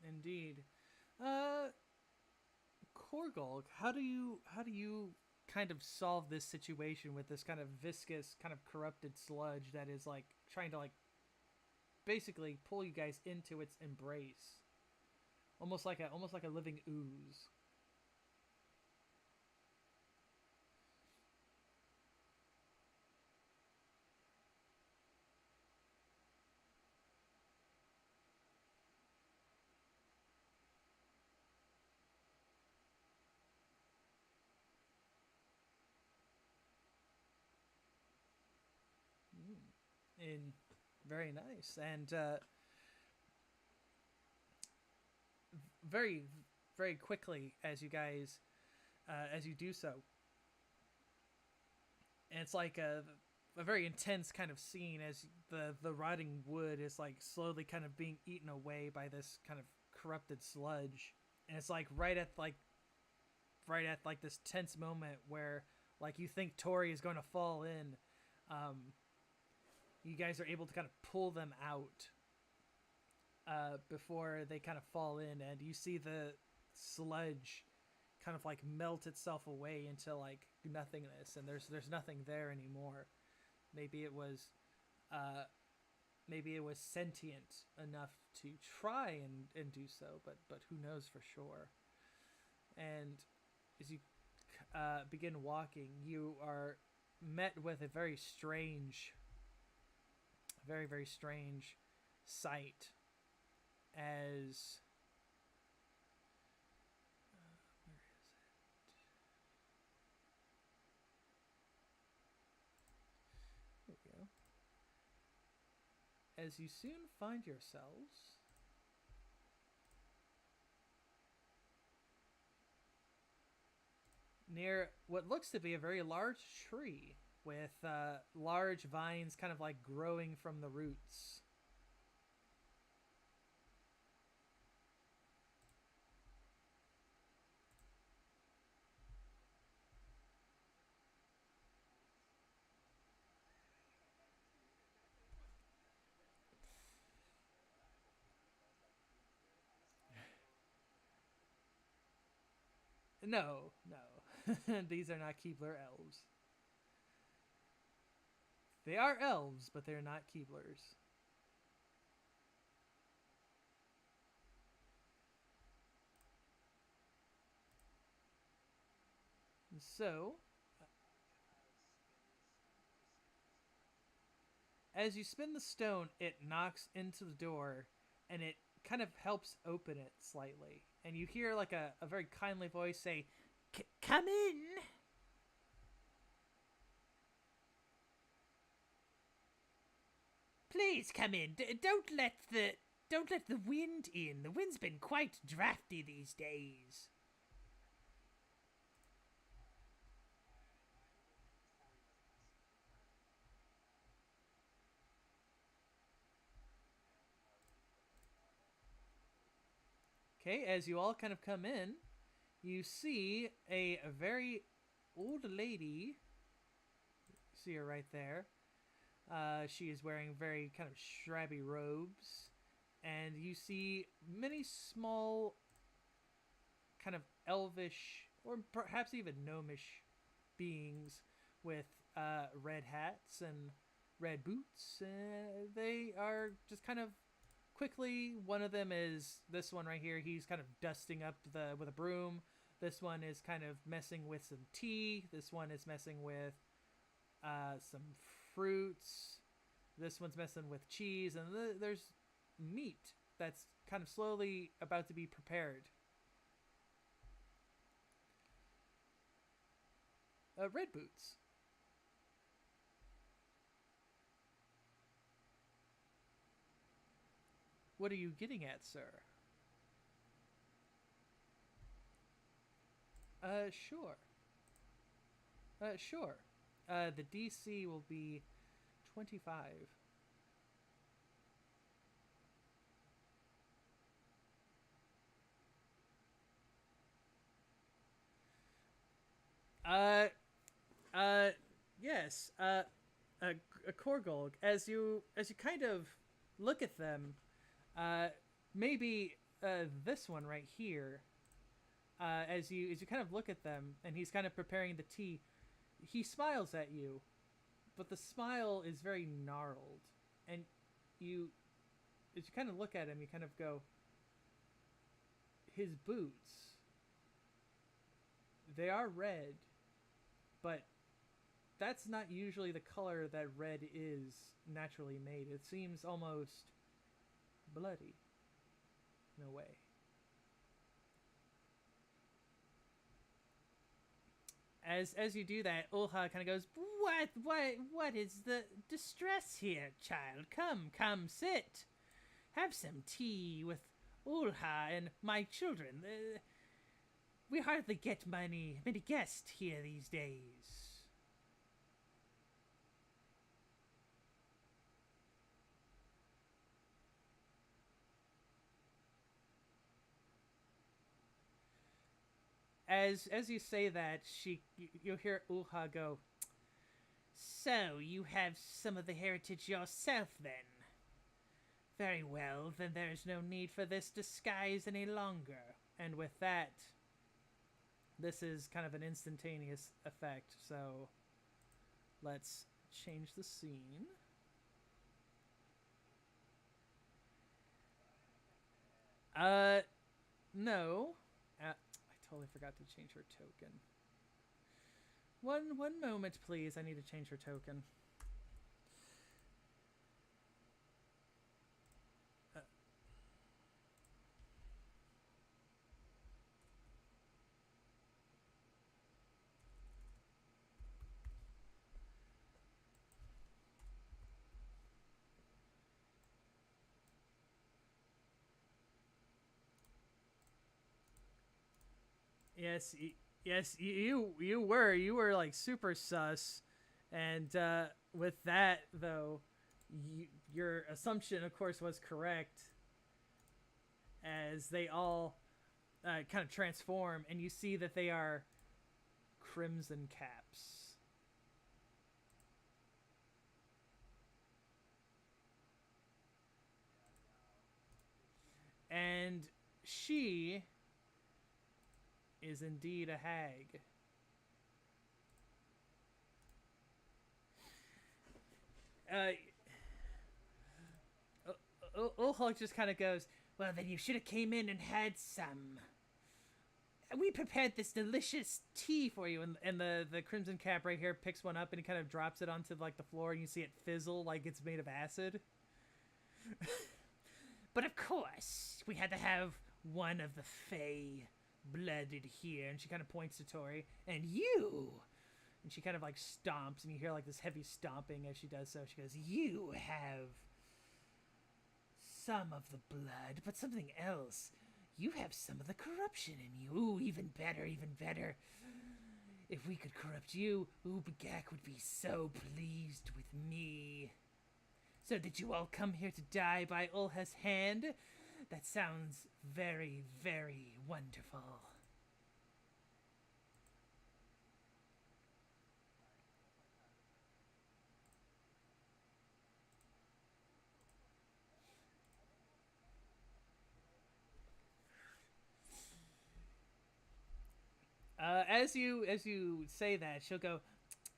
Indeed. Uh, Korgulg, how do you kind of solve this situation with this kind of viscous, kind of corrupted sludge that is like trying to like basically pull you guys into its embrace, almost like a living ooze. In very nice and very very quickly as you guys as you do so, and it's like a very intense kind of scene as the rotting wood is like slowly kind of being eaten away by this kind of corrupted sludge, and it's like right at this tense moment where like you think Tori is going to fall in, um You guys are able to kind of pull them out before they kind of fall in, and you see the sludge kind of like melt itself away into like nothingness, and there's nothing there anymore. Maybe it was uh, maybe it was sentient enough to try and do so, but who knows for sure. And as you begin walking, you are met with a very strange sight as where is it? There we go. As you soon find yourselves near what looks to be a very large tree with large vines kind of like growing from the roots. No, no. These are not Keebler elves. They are elves, but they're not Keeblers. So, as you spin the stone, it knocks into the door and it kind of helps open it slightly. And you hear like a very kindly voice say, "Come in." Please come in. Don't let the wind in. The wind's been quite drafty these days. Okay, as you all kind of come in, you see a very old lady. See her right there. She is wearing very kind of shabby robes, and you see many small, kind of elvish or perhaps even gnomish beings with red hats and red boots. They are just kind of quickly. One of them is this one right here. He's kind of dusting up the with a broom. This one is kind of messing with some tea. This one is messing with some fruits. This one's messing with cheese, and there's meat that's kind of slowly about to be prepared. Red boots. What are you getting at, sir? Sure. Sure. The DC will be 25. Uh, uh, yes. A, a Korgolg. As you kind of look at them, uh, maybe this one right here. As you kind of look at them, and he's kind of preparing the tea, he smiles at you, but the smile is very gnarled, and you as you kind of look at him, you kind of go, his boots, they are red, but that's not usually the color that red is naturally made. It seems almost bloody in a way. As you do that, Ulha kind of goes, what is the distress here, child? Come, sit. Have some tea with Ulha and my children. We hardly get many guests here these days. As you say that, you'll hear Ulha go, So, you have some of the heritage yourself, then? Very well, then there is no need for this disguise any longer. And with that, this is kind of an instantaneous effect, so let's change the scene. No. I totally forgot to change her token. One moment, please. I need to change her token. Yes, yes, you were like super sus, and with that though, your assumption, of course, was correct. As they all kind of transform, and you see that they are Crimson Caps. And she is indeed a hag. Ulhulk just kind of goes, well, then you should have came in and had some. We prepared this delicious tea for you. And the Crimson Cap right here picks one up and he kind of drops it onto like the floor, and you see it fizzle like it's made of acid. But of course, we had to have one of the Fey blooded here. And she kind of points to Tori. And you! And she kind of like stomps, and you hear like this heavy stomping as she does so. She goes, you have some of the blood, but something else. You have some of the corruption in you. Ooh, even better, even better. If we could corrupt you, Bagak would be so pleased with me. So did you all come here to die by Ulha's hand? That sounds very, very wonderful. As you say that, she'll go,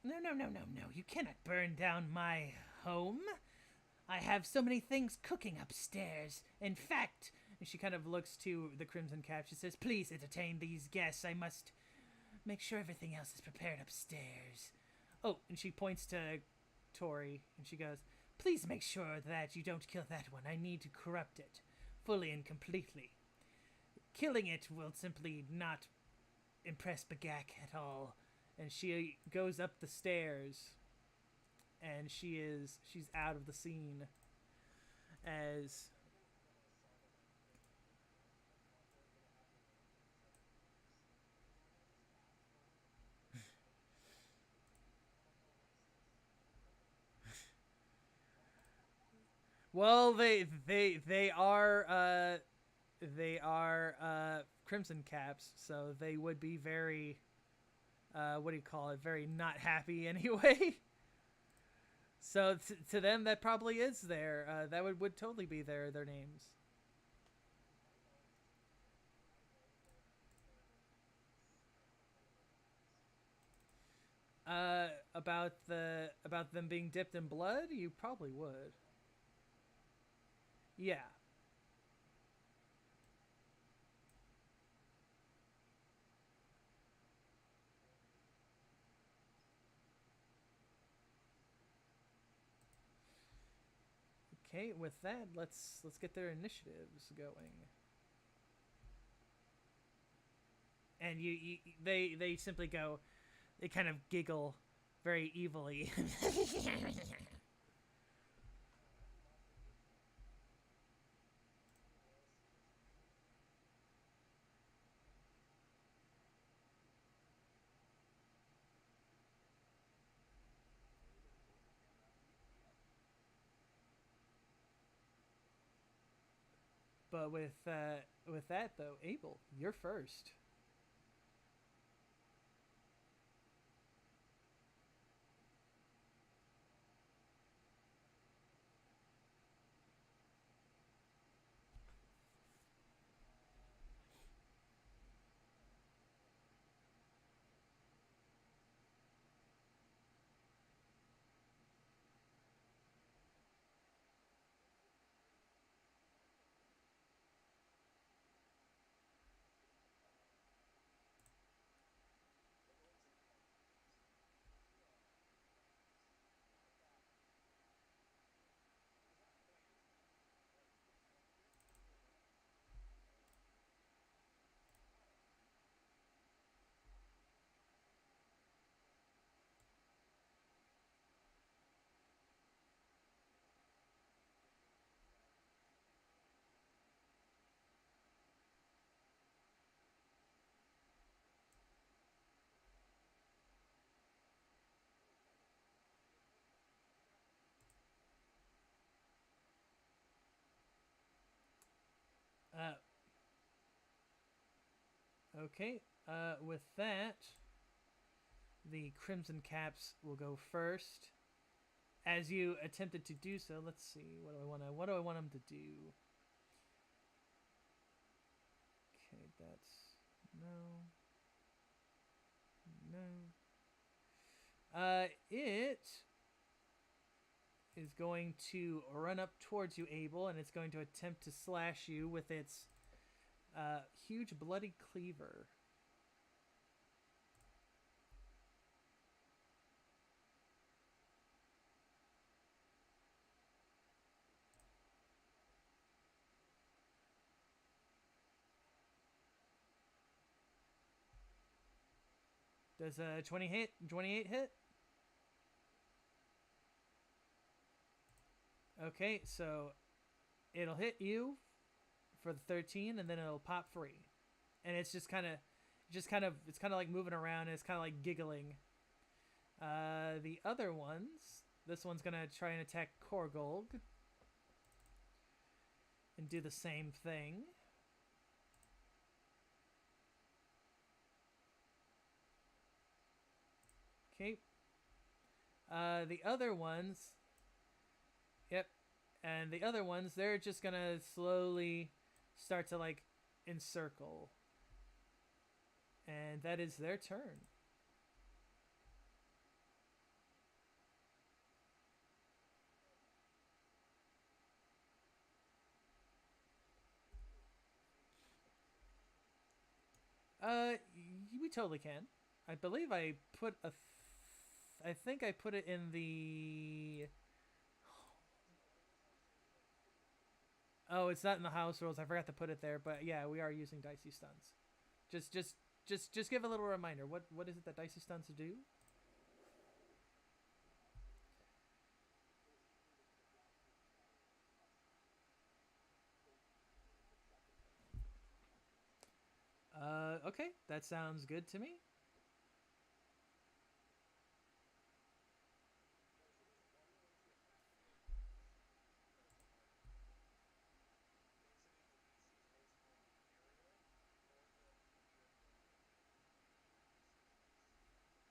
no, no, no, no, no. You cannot burn down my home. I have so many things cooking upstairs. In fact, and she kind of looks to the Crimson Cap. She says, please entertain these guests. I must make sure everything else is prepared upstairs. Oh, and she points to Tori, and she goes, please make sure that you don't kill that one. I need to corrupt it fully and completely. Killing it will simply not impress Bagak at all. And she goes up the stairs, and she's out of the scene. As well, they are Crimson Caps, so they would be very what do you call it? Very not happy anyway. So to them, that probably is that would totally be their names. About them being dipped in blood, you probably would. Yeah. Okay, with that, let's get their initiatives going. And they simply go, they kind of giggle very evilly. But with that though, Abel, you're first. Okay, with that, the Crimson Caps will go first. As you attempted to do so, let's see. What do I want them to do? Okay, that's no. No. It is going to run up towards you, Abel, and it's going to attempt to slash you with its huge bloody cleaver. Does a 28 hit? Okay, so it'll hit you for the 13, and then it'll pop free, and it's it's kind of like moving around, and it's kind of like giggling. The other ones, this one's gonna try and attack Korgold and do the same thing. Okay. The other ones, yep, and the other ones, they're just gonna slowly start to like encircle, and that is their turn. Uh, we totally can. I believe I put a. I think I put it in the. Oh, it's not in the house rules. I forgot to put it there, but yeah, we are using dicey stuns. Just give a little reminder. What is it that dicey stuns do? Okay, that sounds good to me.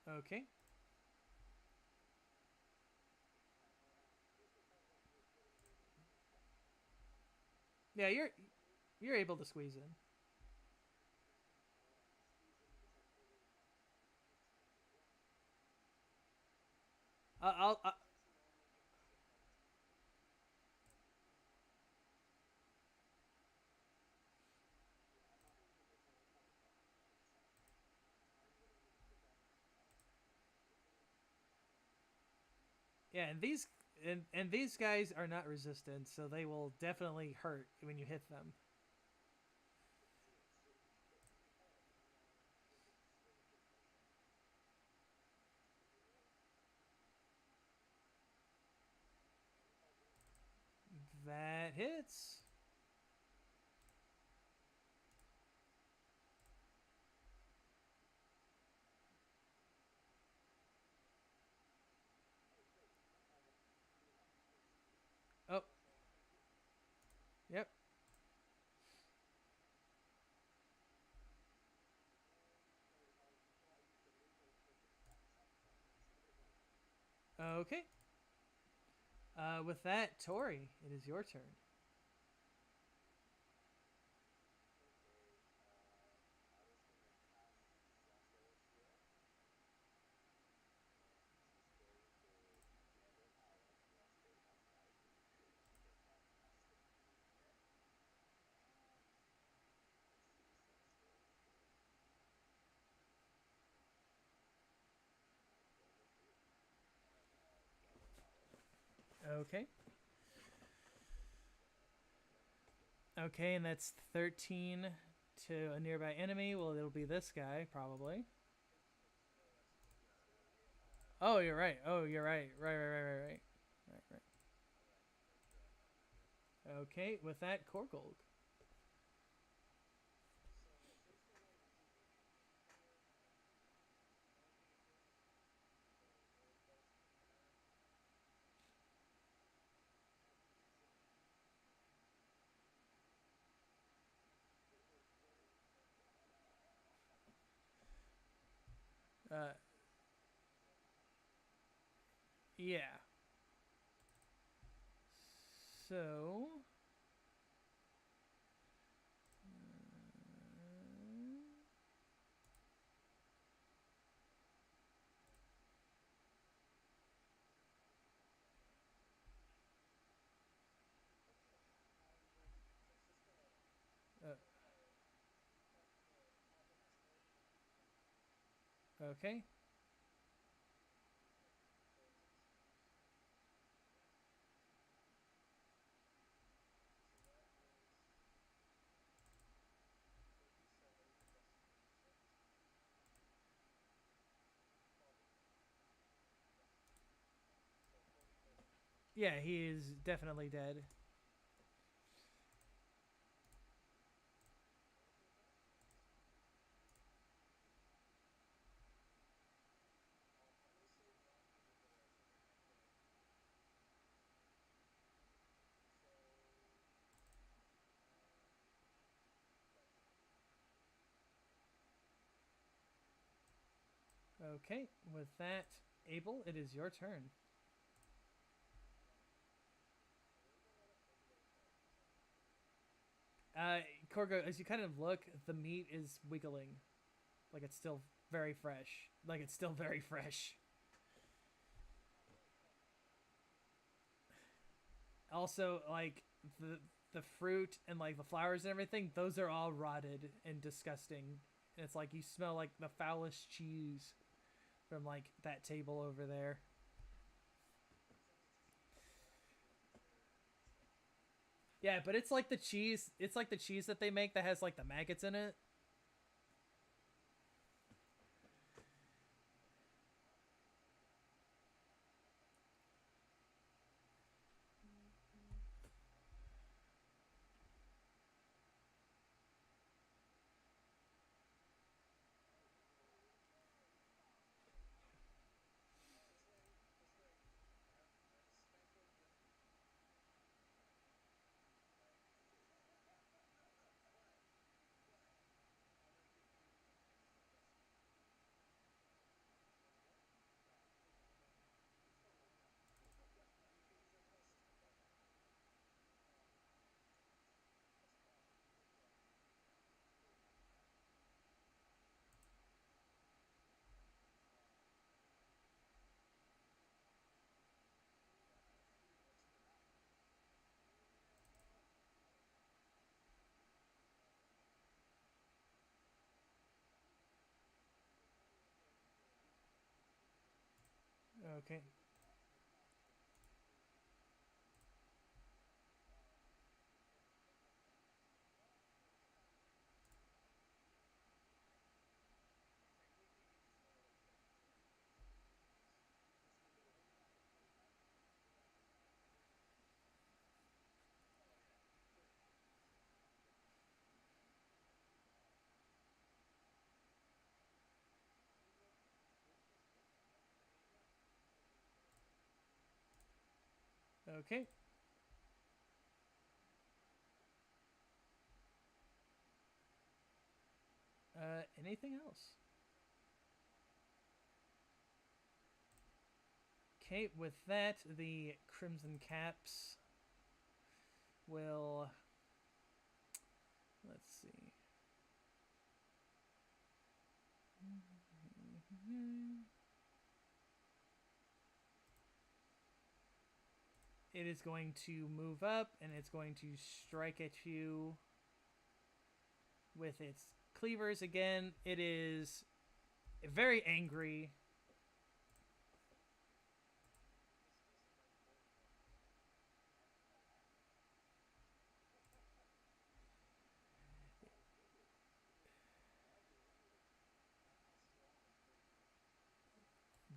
Okay. Yeah, you're able to squeeze in. I'll yeah, and these guys are not resistant, so they will definitely hurt when you hit them. That hits. Oh, yep. Okay. With that, Tori, it is your turn. Okay. Okay, and that's 13 to a nearby enemy. Well, it'll be this guy, probably. Oh, you're right. Oh, you're right. Right. Right. Okay, with that, Korgold. Uh, yeah. So. Okay. Yeah, he is definitely dead. Okay, with that, Abel, it is your turn. Uh, Korgo, as you kind of look, the meat is wiggling, like it's still very fresh. Like it's still very fresh. Also, like the fruit and like the flowers and everything, those are all rotted and disgusting. And it's like you smell like the foulest cheese from like that table over there. Yeah, but it's like the cheese. It's like the cheese that they make that has like the maggots in it. Okay. Okay. Anything else? Okay, with that, the Crimson Caps will. Let's see. It is going to move up and it's going to strike at you with its cleavers again. It is very angry.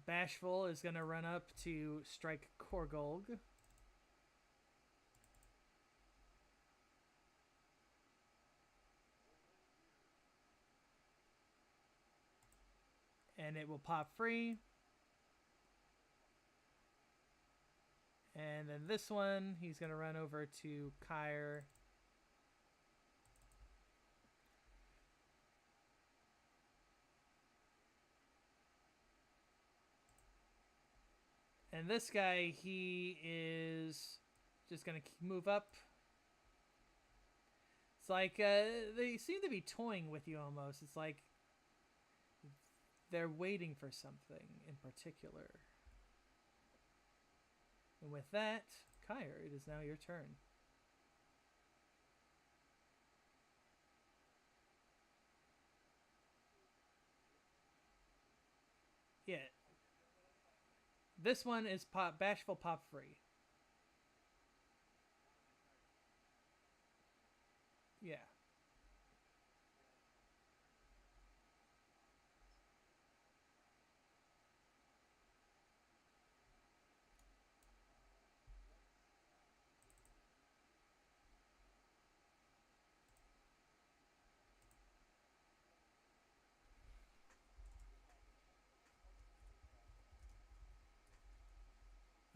Bashful is going to run up to strike Korgolg. And it will pop free. And then this one, he's going to run over to Kyre. And this guy, he is just gonna move up. It's like they seem to be toying with you almost. It's like they're waiting for something in particular. And with that, Kyr, it is now your turn. Yeah. This one is Bashful Pop Free. Yeah.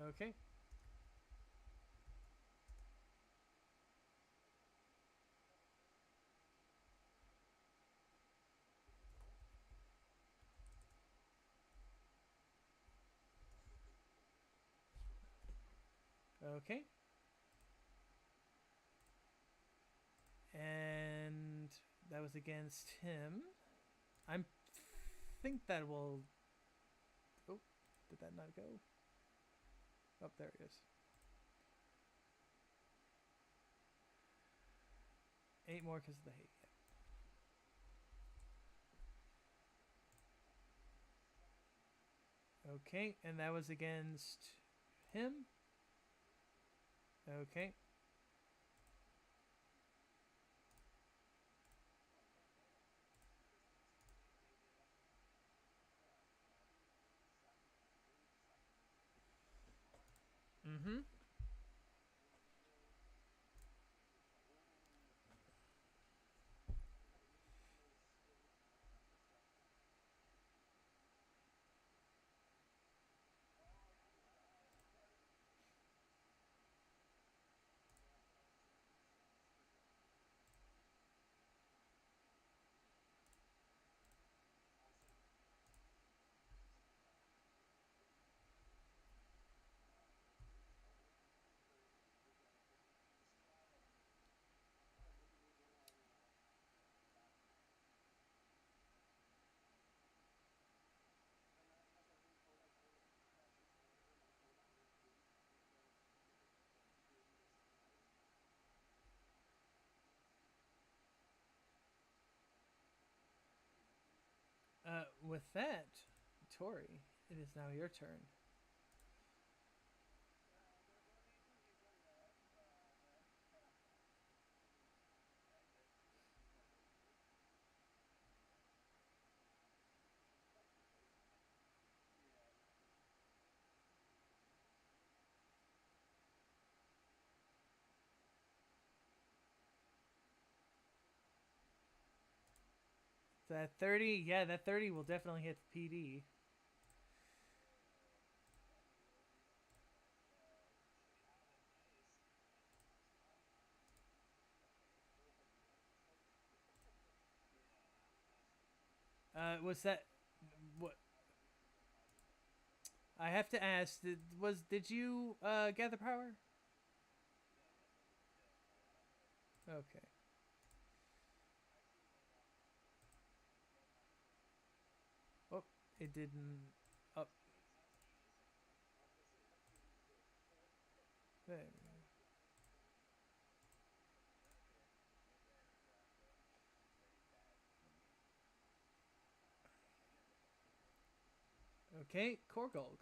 Okay. Okay. And that was against him. I think that will. Oh, did that not go? Oh, there it is. 8 more because of the hate. Yeah. Okay, and that was against him. Okay. Mm-hmm. With that, Tori, it is now your turn. That 30, yeah, that 30 will definitely hit PD. Was that what? I have to ask. Did you gather power? Okay. Oh, it didn't. Oh, there. Okay, Korgolg.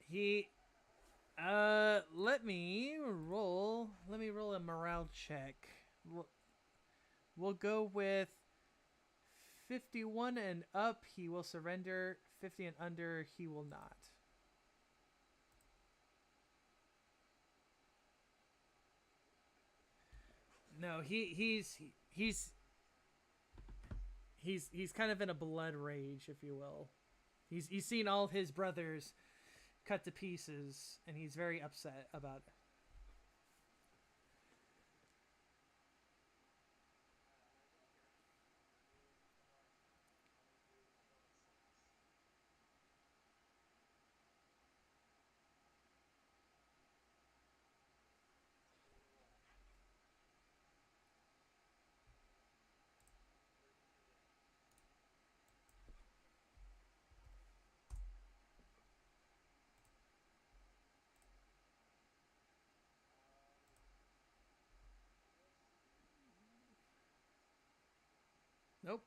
He let me roll a morale check. We'll go with 51 and up, he will surrender. 50 and under, he will not. No, he's kind of in a blood rage, if you will. He's seen all his brothers cut to pieces, and he's very upset about it. Nope.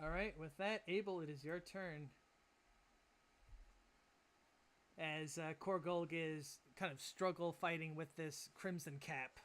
All right, with that, Abel, it is your turn. As Korgulg is kind of struggle fighting with this crimson cap.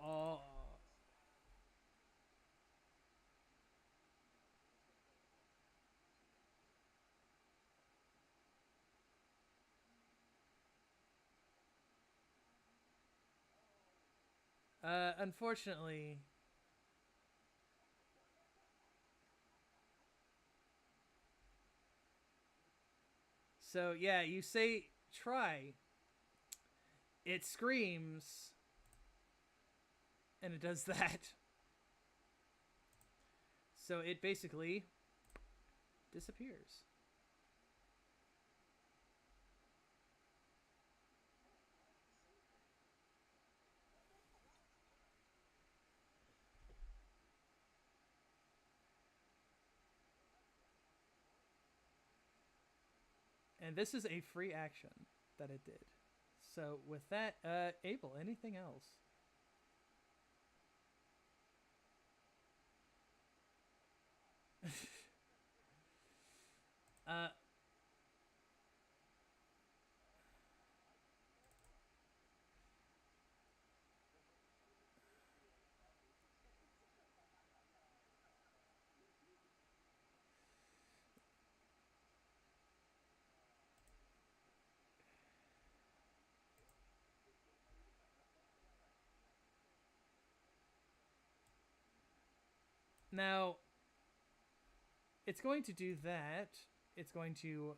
Oh. Unfortunately, so yeah, you say try. It screams, and it does that. So it basically disappears. And this is a free action that it did. So with that, Abel, anything else? uh, now, it's going to do that. It's going to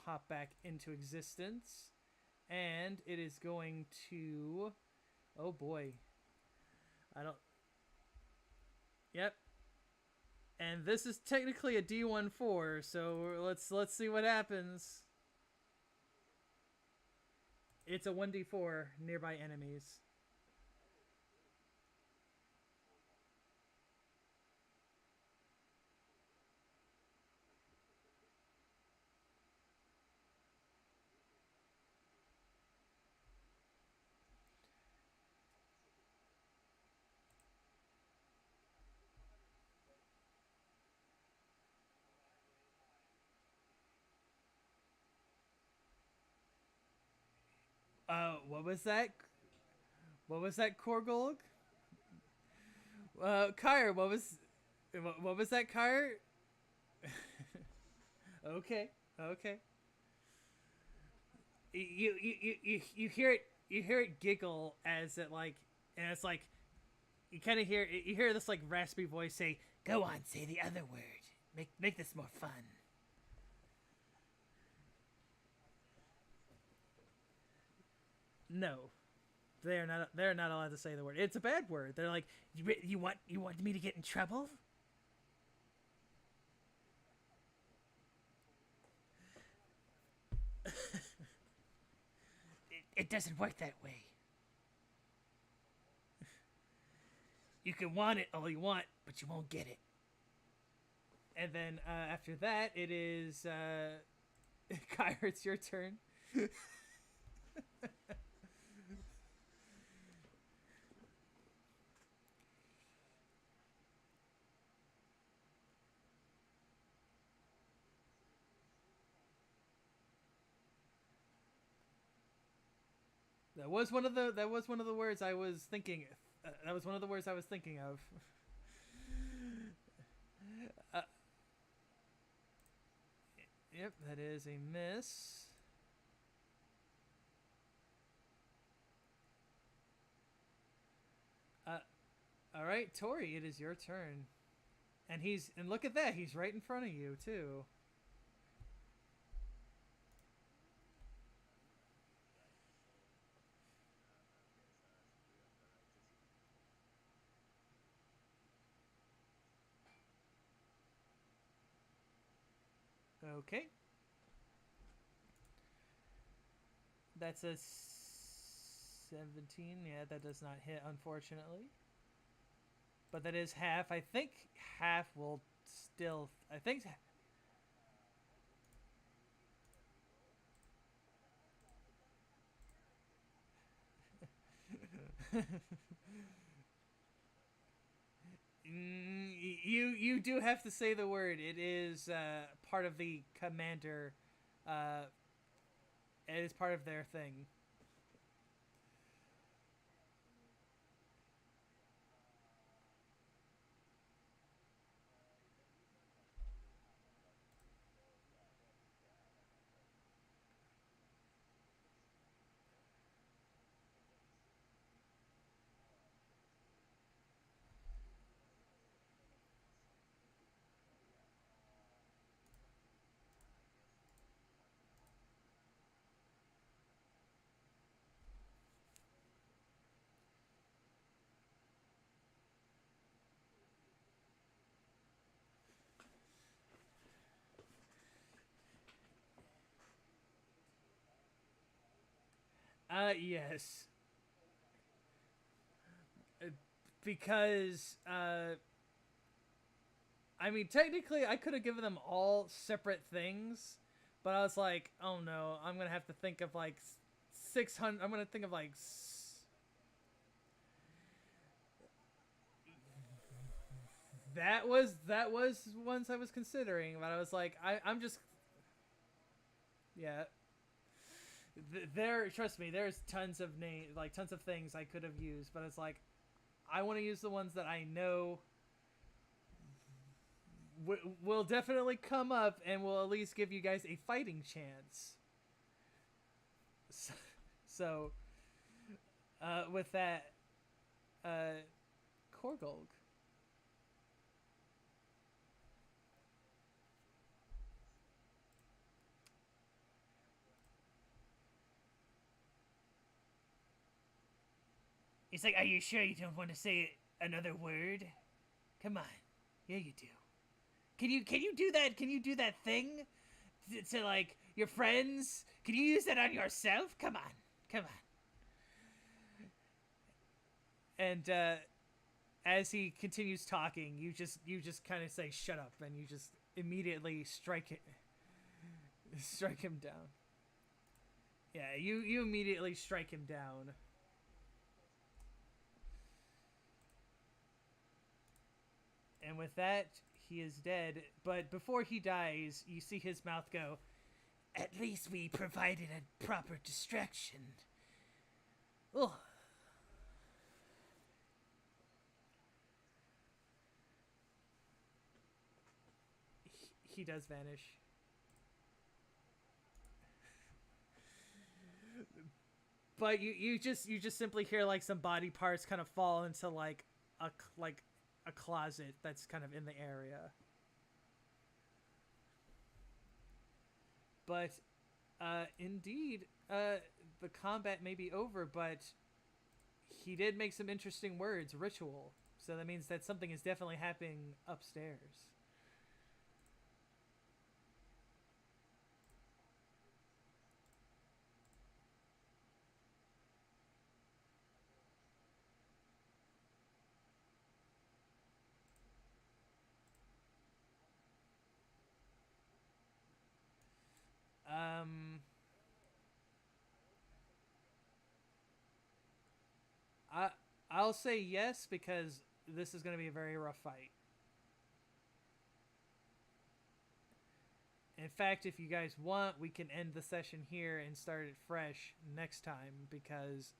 pop back into existence. And it is going to... Oh boy. I don't... Yep. And this is technically a D14, so let's see what happens. It's a 1d4 nearby enemies. What was that? What was that, Korgulg? Kyre, what was that, Kyre? Okay, okay. You hear it, you hear it giggle as it like, and it's like you kind of hear this like raspy voice say, "Go on, say the other word. Make this more fun." No, they're not allowed to say the word. It's a bad word. They're like, you want me to get in trouble? It doesn't work that way. You can want it all you want, but you won't get it. And then after that, it is Kyra. It's your turn. That was one of the words I was thinking. That was one of the words I was thinking of. uh, yep, that is a miss. Uh, all right, Tori, it is your turn. And look at that, he's right in front of you too. Okay, that's a 17. Yeah, that does not hit, unfortunately. But that is half. I think half will still. I think. You do have to say the word. It is part of the commander. Uh, it is part of their thing. Yes. Uh, because I mean, technically, I could have given them all separate things, but I was like, oh no, I'm gonna have to think of like 600. I'm gonna think of like. That was ones I was considering, but I was like, I'm just yeah. There, trust me, there's tons of like tons of things I could have used, but it's like I want to use the ones that I know will definitely come up and will at least give you guys a fighting chance. So, so with that, uh, Korgolg. He's like, "Are you sure you don't want to say another word? Come on, yeah, you do. Can you do that? Can you do that thing to like your friends? Can you use that on yourself? Come on, come on." And as he continues talking, you just kind of say "shut up" and you just immediately strike him down. Yeah, you immediately strike him down. And with that, he is dead. But before he dies, you see his mouth go, "At least we provided a proper distraction." Oh, he does vanish. But you just simply hear like some body parts kind of fall into like a closet that's kind of in the area. But indeed, the combat may be over, but he did make some interesting words, ritual. So that means that something is definitely happening upstairs. I I'll say yes because this is going to be a very rough fight. In fact, if you guys want, we can end the session here and start it fresh next time because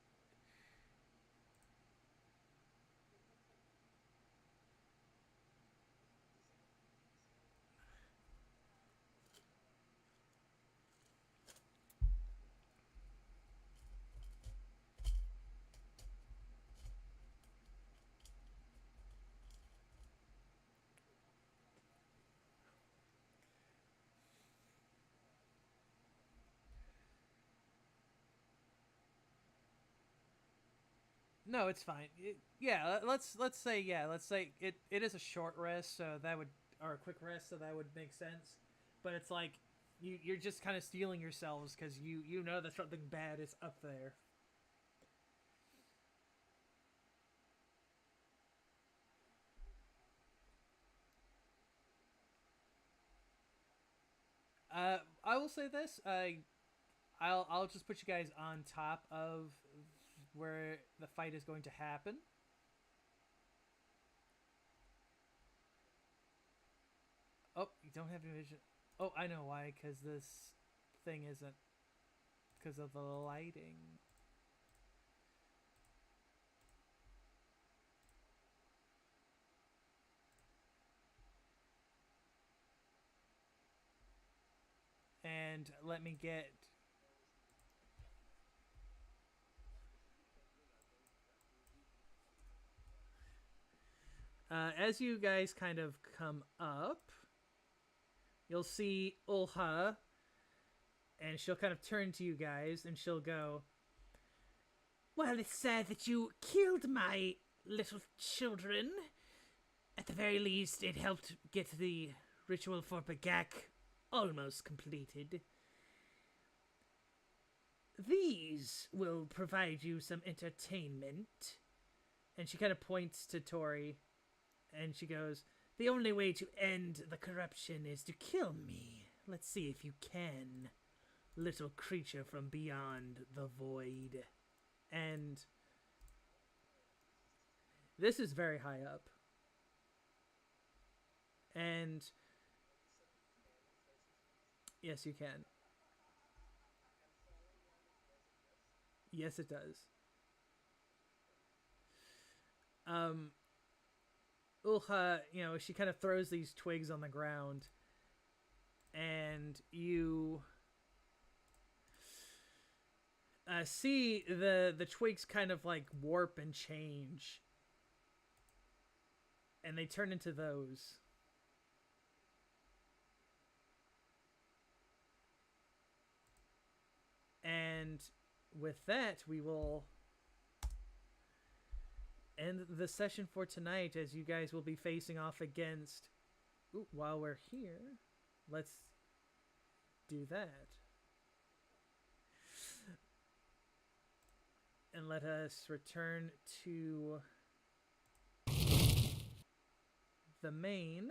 no, it's fine. Yeah, let's say yeah, let's say it is a short rest, so that would or a quick rest, so that would make sense. But it's like you're just kind of stealing yourselves because you know that something bad is up there. I will say this. I'll just put you guys on top of where the fight is going to happen. Oh, you don't have any vision. Oh, I know why. Because this thing isn't. Because of the lighting. And let me get. As you guys kind of come up, you'll see Ulha, and she'll kind of turn to you guys, and she'll go, "Well, it's sad that you killed my little children. At the very least, it helped get the ritual for Bagak almost completed. These will provide you some entertainment." And she kind of points to Tori, and she goes, "The only way to end the corruption is to kill me. Let's see if you can, little creature from beyond the void." And this is very high up. And yes, you can. Yes, it does. Um, Ulha, she kind of throws these twigs on the ground, and you see the twigs kind of like warp and change, and they turn into those. And with that, we will end the session for tonight as you guys will be facing off against. Ooh, while we're here, let's do that. And let us return to the main.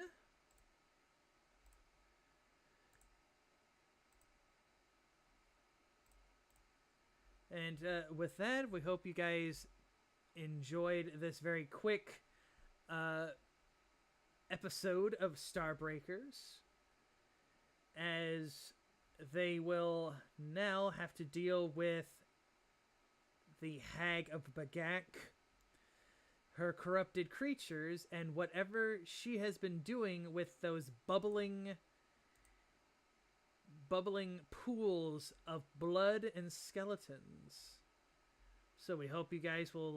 And with that, we hope you guys enjoyed this very quick episode of Starbreakers, as they will now have to deal with the Hag of Bagak, her corrupted creatures, and whatever she has been doing with those bubbling pools of blood and skeletons. So we hope you guys will